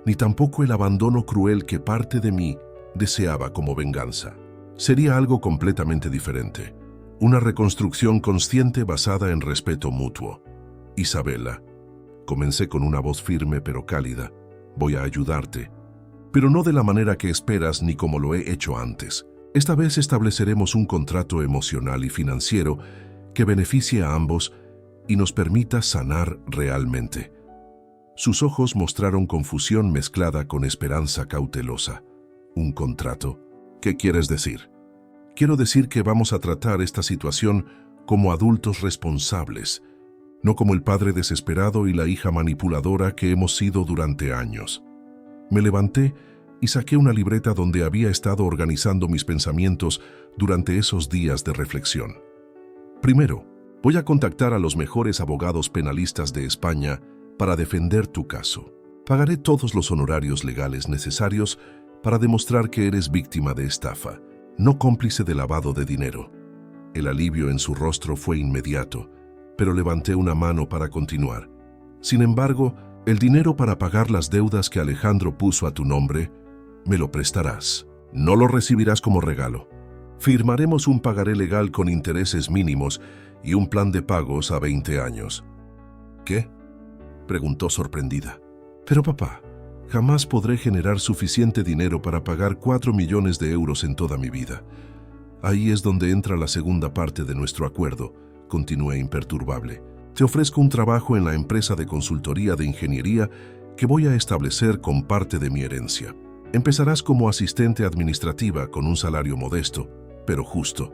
ni tampoco el abandono cruel que parte de mí deseaba como venganza. Sería algo completamente diferente, una reconstrucción consciente basada en respeto mutuo. Isabela, comencé con una voz firme pero cálida, voy a ayudarte, pero no de la manera que esperas ni como lo he hecho antes. Esta vez estableceremos un contrato emocional y financiero que beneficie a ambos y nos permita sanar realmente. Sus ojos mostraron confusión mezclada con esperanza cautelosa. ¿Un contrato? ¿Qué quieres decir? Quiero decir que vamos a tratar esta situación como adultos responsables, no como el padre desesperado y la hija manipuladora que hemos sido durante años. Me levanté y saqué una libreta donde había estado organizando mis pensamientos durante esos días de reflexión. Primero, voy a contactar a los mejores abogados penalistas de España para defender tu caso. Pagaré todos los honorarios legales necesarios para demostrar que eres víctima de estafa, no cómplice de lavado de dinero. El alivio en su rostro fue inmediato, pero levanté una mano para continuar. Sin embargo, el dinero para pagar las deudas que Alejandro puso a tu nombre, me lo prestarás. No lo recibirás como regalo. Firmaremos un pagaré legal con intereses mínimos y un plan de pagos a 20 años. ¿Qué?, preguntó sorprendida. Pero papá, jamás podré generar suficiente dinero para pagar 4 millones de euros en toda mi vida. Ahí es donde entra la segunda parte de nuestro acuerdo, continué imperturbable. Te ofrezco un trabajo en la empresa de consultoría de ingeniería que voy a establecer con parte de mi herencia. Empezarás como asistente administrativa con un salario modesto, pero justo.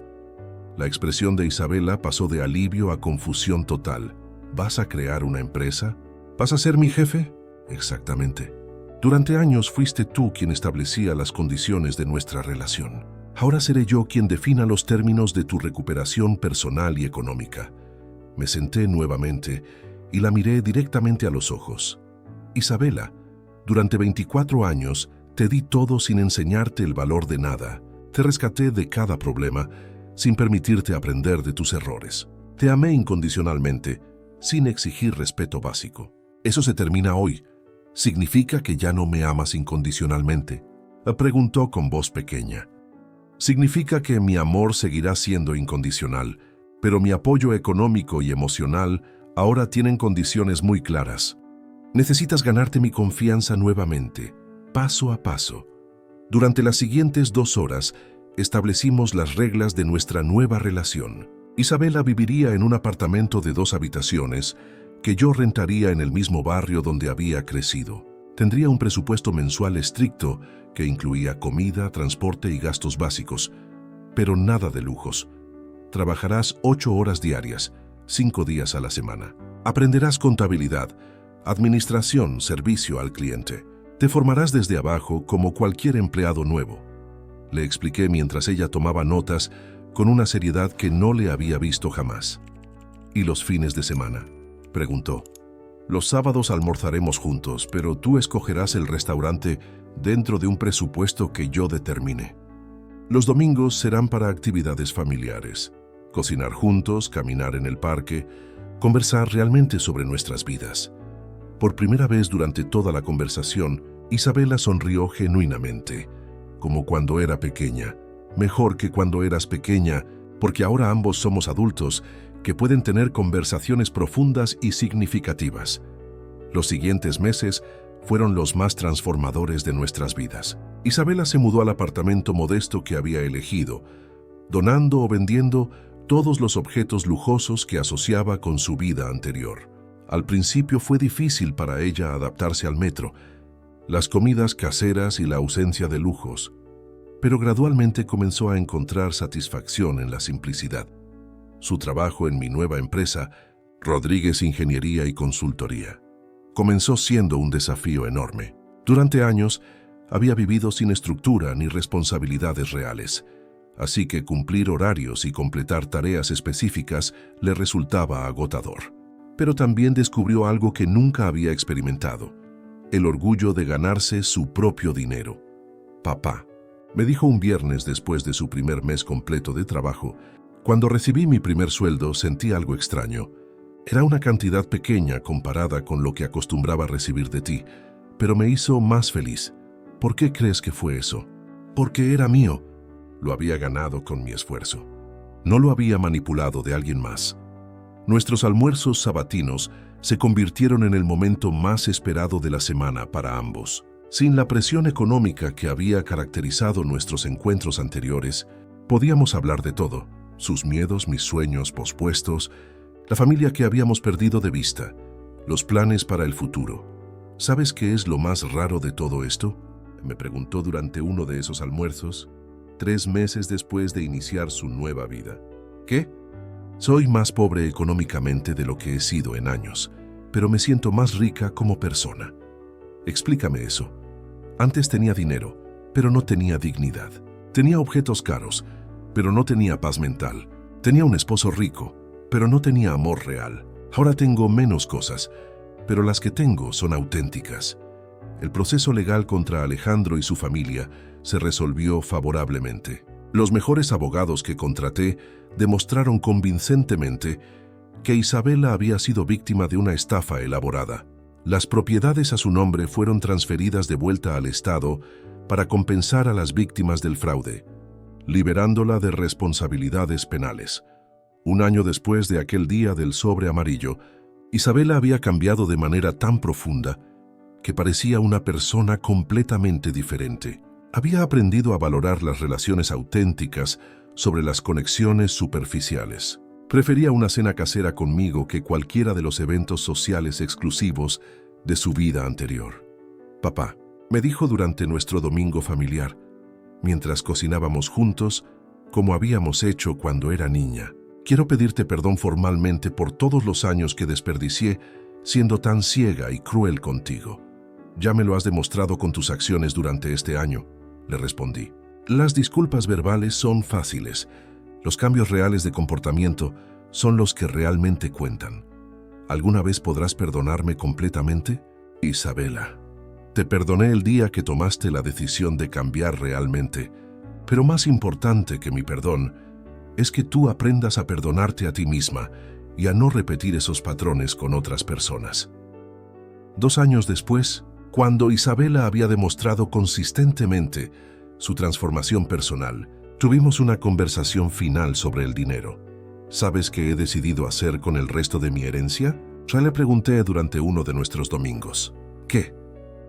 La expresión de Isabela pasó de alivio a confusión total. ¿Vas a crear una empresa? ¿Vas a ser mi jefe? Exactamente. Durante años fuiste tú quien establecía las condiciones de nuestra relación. Ahora seré yo quien defina los términos de tu recuperación personal y económica. Me senté nuevamente y la miré directamente a los ojos. Isabela, durante 24 años te di todo sin enseñarte el valor de nada. Te rescaté de cada problema sin permitirte aprender de tus errores. Te amé incondicionalmente, sin exigir respeto básico. Eso se termina hoy. ¿Significa que ya no me amas incondicionalmente?, preguntó con voz pequeña. Significa que mi amor seguirá siendo incondicional, pero mi apoyo económico y emocional ahora tienen condiciones muy claras. Necesitas ganarte mi confianza nuevamente, paso a paso. Durante las siguientes 2 horas, establecimos las reglas de nuestra nueva relación. Isabela viviría en un apartamento de 2 habitaciones que yo rentaría en el mismo barrio donde había crecido. Tendría un presupuesto mensual estricto que incluía comida, transporte y gastos básicos, pero nada de lujos. Trabajarás 8 horas diarias, 5 días a la semana. Aprenderás contabilidad, administración, servicio al cliente. Te formarás desde abajo como cualquier empleado nuevo. Le expliqué mientras ella tomaba notas con una seriedad que no le había visto jamás. ¿Y los fines de semana?, preguntó. Los sábados almorzaremos juntos, pero tú escogerás el restaurante dentro de un presupuesto que yo determine. Los domingos serán para actividades familiares. Cocinar juntos, caminar en el parque, conversar realmente sobre nuestras vidas. Por primera vez durante toda la conversación, Isabela sonrió genuinamente, como cuando era pequeña. Mejor que cuando eras pequeña, porque ahora ambos somos adultos que pueden tener conversaciones profundas y significativas. Los siguientes meses fueron los más transformadores de nuestras vidas. Isabela se mudó al apartamento modesto que había elegido, donando o vendiendo todos los objetos lujosos que asociaba con su vida anterior. Al principio fue difícil para ella adaptarse al metro, las comidas caseras y la ausencia de lujos, pero gradualmente comenzó a encontrar satisfacción en la simplicidad. Su trabajo en mi nueva empresa, Rodríguez Ingeniería y Consultoría, comenzó siendo un desafío enorme. Durante años, había vivido sin estructura ni responsabilidades reales, así que cumplir horarios y completar tareas específicas le resultaba agotador. Pero también descubrió algo que nunca había experimentado: el orgullo de ganarse su propio dinero. Papá, me dijo un viernes después de su primer mes completo de trabajo, cuando recibí mi primer sueldo sentí algo extraño. Era una cantidad pequeña comparada con lo que acostumbraba a recibir de ti, pero me hizo más feliz. ¿Por qué crees que fue eso? Porque era mío. Lo había ganado con mi esfuerzo. No lo había manipulado de alguien más. Nuestros almuerzos sabatinos se convirtieron en el momento más esperado de la semana para ambos. Sin la presión económica que había caracterizado nuestros encuentros anteriores, podíamos hablar de todo: sus miedos, mis sueños pospuestos, la familia que habíamos perdido de vista, los planes para el futuro. ¿Sabes qué es lo más raro de todo esto?, me preguntó durante uno de esos almuerzos, 3 meses después de iniciar su nueva vida. ¿Qué? Soy más pobre económicamente de lo que he sido en años, pero me siento más rica como persona. Explícame eso. Antes tenía dinero, pero no tenía dignidad. Tenía objetos caros, pero no tenía paz mental. Tenía un esposo rico, pero no tenía amor real. Ahora tengo menos cosas, pero las que tengo son auténticas. El proceso legal contra Alejandro y su familia se resolvió favorablemente. Los mejores abogados que contraté demostraron convincentemente que Isabela había sido víctima de una estafa elaborada. Las propiedades a su nombre fueron transferidas de vuelta al Estado para compensar a las víctimas del fraude, liberándola de responsabilidades penales. Un año después de aquel día del sobre amarillo, Isabela había cambiado de manera tan profunda que parecía una persona completamente diferente. Había aprendido a valorar las relaciones auténticas sobre las conexiones superficiales. Prefería una cena casera conmigo que cualquiera de los eventos sociales exclusivos de su vida anterior. Papá, me dijo durante nuestro domingo familiar, mientras cocinábamos juntos, como habíamos hecho cuando era niña: quiero pedirte perdón formalmente por todos los años que desperdicié siendo tan ciega y cruel contigo. Ya me lo has demostrado con tus acciones durante este año, le respondí. Las disculpas verbales son fáciles. Los cambios reales de comportamiento son los que realmente cuentan. ¿Alguna vez podrás perdonarme completamente? Isabela, te perdoné el día que tomaste la decisión de cambiar realmente, pero más importante que mi perdón es que tú aprendas a perdonarte a ti misma y a no repetir esos patrones con otras personas. 2 años después, cuando Isabela había demostrado consistentemente su transformación personal, tuvimos una conversación final sobre el dinero. ¿Sabes qué he decidido hacer con el resto de mi herencia? Ya le pregunté durante uno de nuestros domingos. ¿Qué?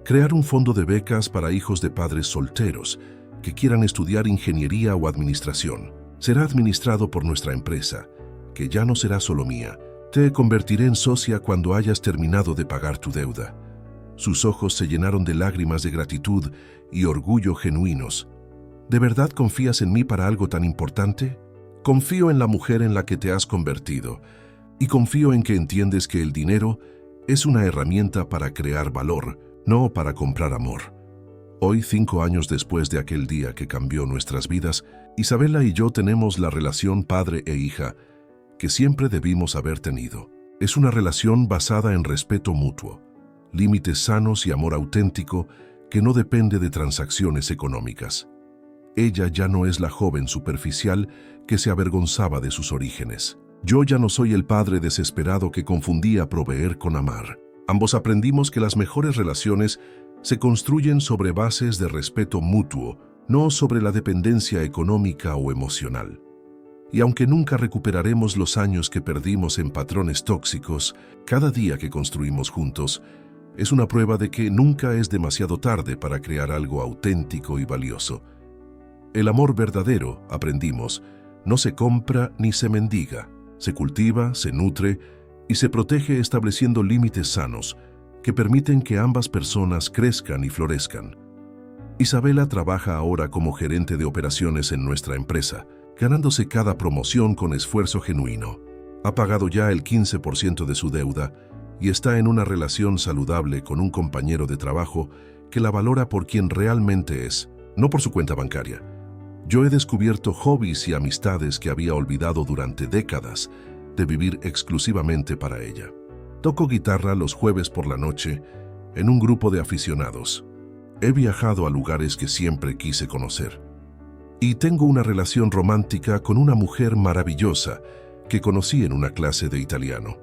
Crear un fondo de becas para hijos de padres solteros que quieran estudiar ingeniería o administración. Será administrado por nuestra empresa, que ya no será solo mía. Te convertiré en socia cuando hayas terminado de pagar tu deuda. Sus ojos se llenaron de lágrimas de gratitud y orgullo genuinos. ¿De verdad confías en mí para algo tan importante? Confío en la mujer en la que te has convertido y confío en que entiendes que el dinero es una herramienta para crear valor, no para comprar amor. Hoy, 5 años después de aquel día que cambió nuestras vidas, Isabela y yo tenemos la relación padre e hija que siempre debimos haber tenido. Es una relación basada en respeto mutuo, límites sanos y amor auténtico que no depende de transacciones económicas. Ella ya no es la joven superficial que se avergonzaba de sus orígenes. Yo ya no soy el padre desesperado que confundía proveer con amar. Ambos aprendimos que las mejores relaciones se construyen sobre bases de respeto mutuo, no sobre la dependencia económica o emocional. Y aunque nunca recuperaremos los años que perdimos en patrones tóxicos, cada día que construimos juntos es una prueba de que nunca es demasiado tarde para crear algo auténtico y valioso. El amor verdadero, aprendimos, no se compra ni se mendiga, se cultiva, se nutre y se protege estableciendo límites sanos que permiten que ambas personas crezcan y florezcan. Isabela trabaja ahora como gerente de operaciones en nuestra empresa, ganándose cada promoción con esfuerzo genuino. Ha pagado ya el 15% de su deuda y está en una relación saludable con un compañero de trabajo que la valora por quien realmente es, no por su cuenta bancaria. Yo he descubierto hobbies y amistades que había olvidado durante décadas de vivir exclusivamente para ella. Toco guitarra los jueves por la noche en un grupo de aficionados. He viajado a lugares que siempre quise conocer. Y tengo una relación romántica con una mujer maravillosa que conocí en una clase de italiano.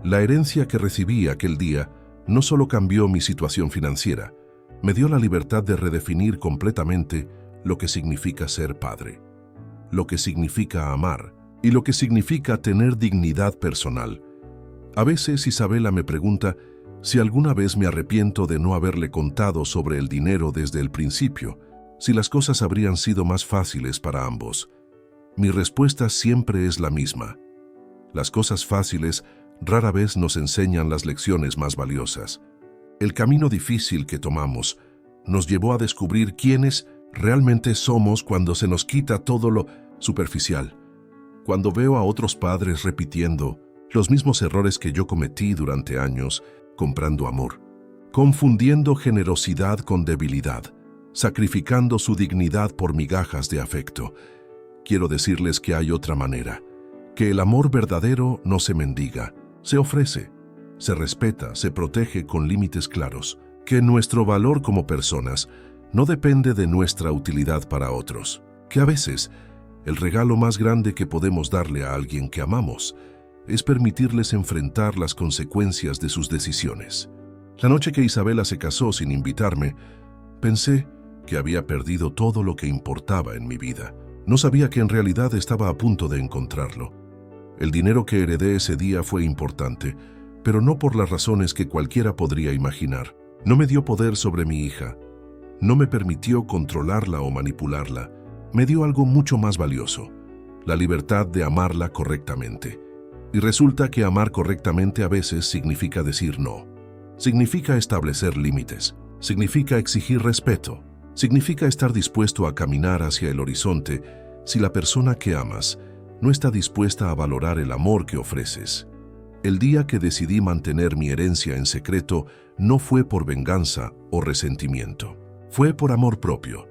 La herencia que recibí aquel día no solo cambió mi situación financiera, me dio la libertad de redefinir completamente lo que significa ser padre, lo que significa amar y lo que significa tener dignidad personal. A veces Isabela me pregunta si alguna vez me arrepiento de no haberle contado sobre el dinero desde el principio, si las cosas habrían sido más fáciles para ambos. Mi respuesta siempre es la misma. Las cosas fáciles rara vez nos enseñan las lecciones más valiosas. El camino difícil que tomamos nos llevó a descubrir quiénes realmente somos cuando se nos quita todo lo superficial. Cuando veo a otros padres repitiendo los mismos errores que yo cometí durante años, comprando amor, confundiendo generosidad con debilidad, sacrificando su dignidad por migajas de afecto, quiero decirles que hay otra manera, que el amor verdadero no se mendiga, se ofrece, se respeta, se protege con límites claros, que nuestro valor como personas no depende de nuestra utilidad para otros, que a veces el regalo más grande que podemos darle a alguien que amamos es permitirles enfrentar las consecuencias de sus decisiones. La noche que Isabela se casó sin invitarme, pensé que había perdido todo lo que importaba en mi vida. No sabía que en realidad estaba a punto de encontrarlo. El dinero que heredé ese día fue importante, pero no por las razones que cualquiera podría imaginar. No me dio poder sobre mi hija. No me permitió controlarla o manipularla. Me dio algo mucho más valioso, la libertad de amarla correctamente. Y resulta que amar correctamente a veces significa decir no. Significa establecer límites. Significa exigir respeto. Significa estar dispuesto a caminar hacia el horizonte si la persona que amas no está dispuesta a valorar el amor que ofreces. El día que decidí mantener mi herencia en secreto no fue por venganza o resentimiento. Fue por amor propio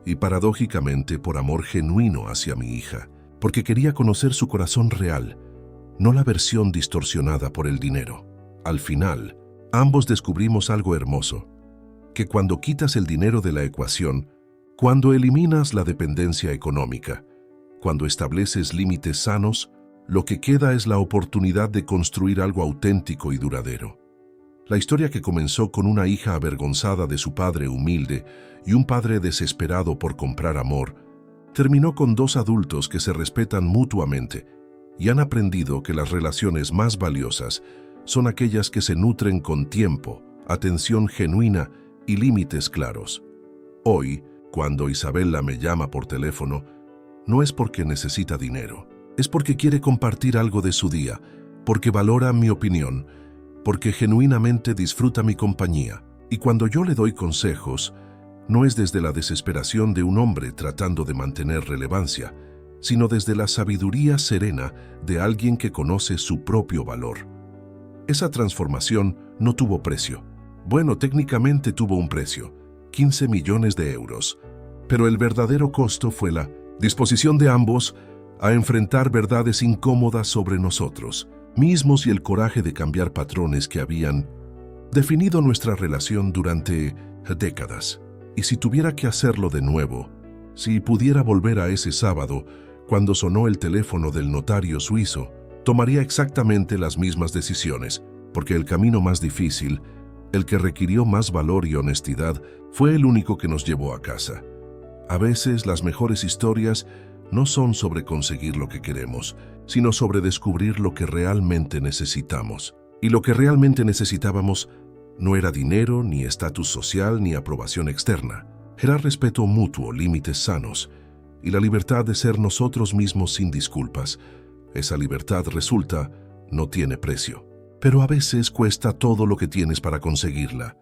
y paradójicamente por amor genuino hacia mi hija, porque quería conocer su corazón real, no la versión distorsionada por el dinero. Al final, ambos descubrimos algo hermoso, que cuando quitas el dinero de la ecuación, cuando eliminas la dependencia económica, cuando estableces límites sanos, lo que queda es la oportunidad de construir algo auténtico y duradero. La historia que comenzó con una hija avergonzada de su padre humilde y un padre desesperado por comprar amor, terminó con dos adultos que se respetan mutuamente y han aprendido que las relaciones más valiosas son aquellas que se nutren con tiempo, atención genuina y límites claros. Hoy, cuando Isabela me llama por teléfono, no es porque necesita dinero, es porque quiere compartir algo de su día, porque valora mi opinión, porque genuinamente disfruta mi compañía. Y cuando yo le doy consejos, no es desde la desesperación de un hombre tratando de mantener relevancia, sino desde la sabiduría serena de alguien que conoce su propio valor. Esa transformación no tuvo precio. Bueno, técnicamente tuvo un precio, 15 millones de euros, pero el verdadero costo fue la disposición de ambos a enfrentar verdades incómodas sobre nosotros mismos y el coraje de cambiar patrones que habían definido nuestra relación durante décadas. Y si tuviera que hacerlo de nuevo, Si pudiera volver a ese sábado, cuando sonó el teléfono del notario suizo, tomaría exactamente las mismas decisiones, porque el camino más difícil, el que requirió más valor y honestidad, fue el único que nos llevó a casa. A veces las mejores historias no son sobre conseguir lo que queremos, sino sobre descubrir lo que realmente necesitamos. Y lo que realmente necesitábamos no era dinero, ni estatus social, ni aprobación externa. Era respeto mutuo, límites sanos y la libertad de ser nosotros mismos sin disculpas. Esa libertad, resulta, no tiene precio. Pero a veces cuesta todo lo que tienes para conseguirla.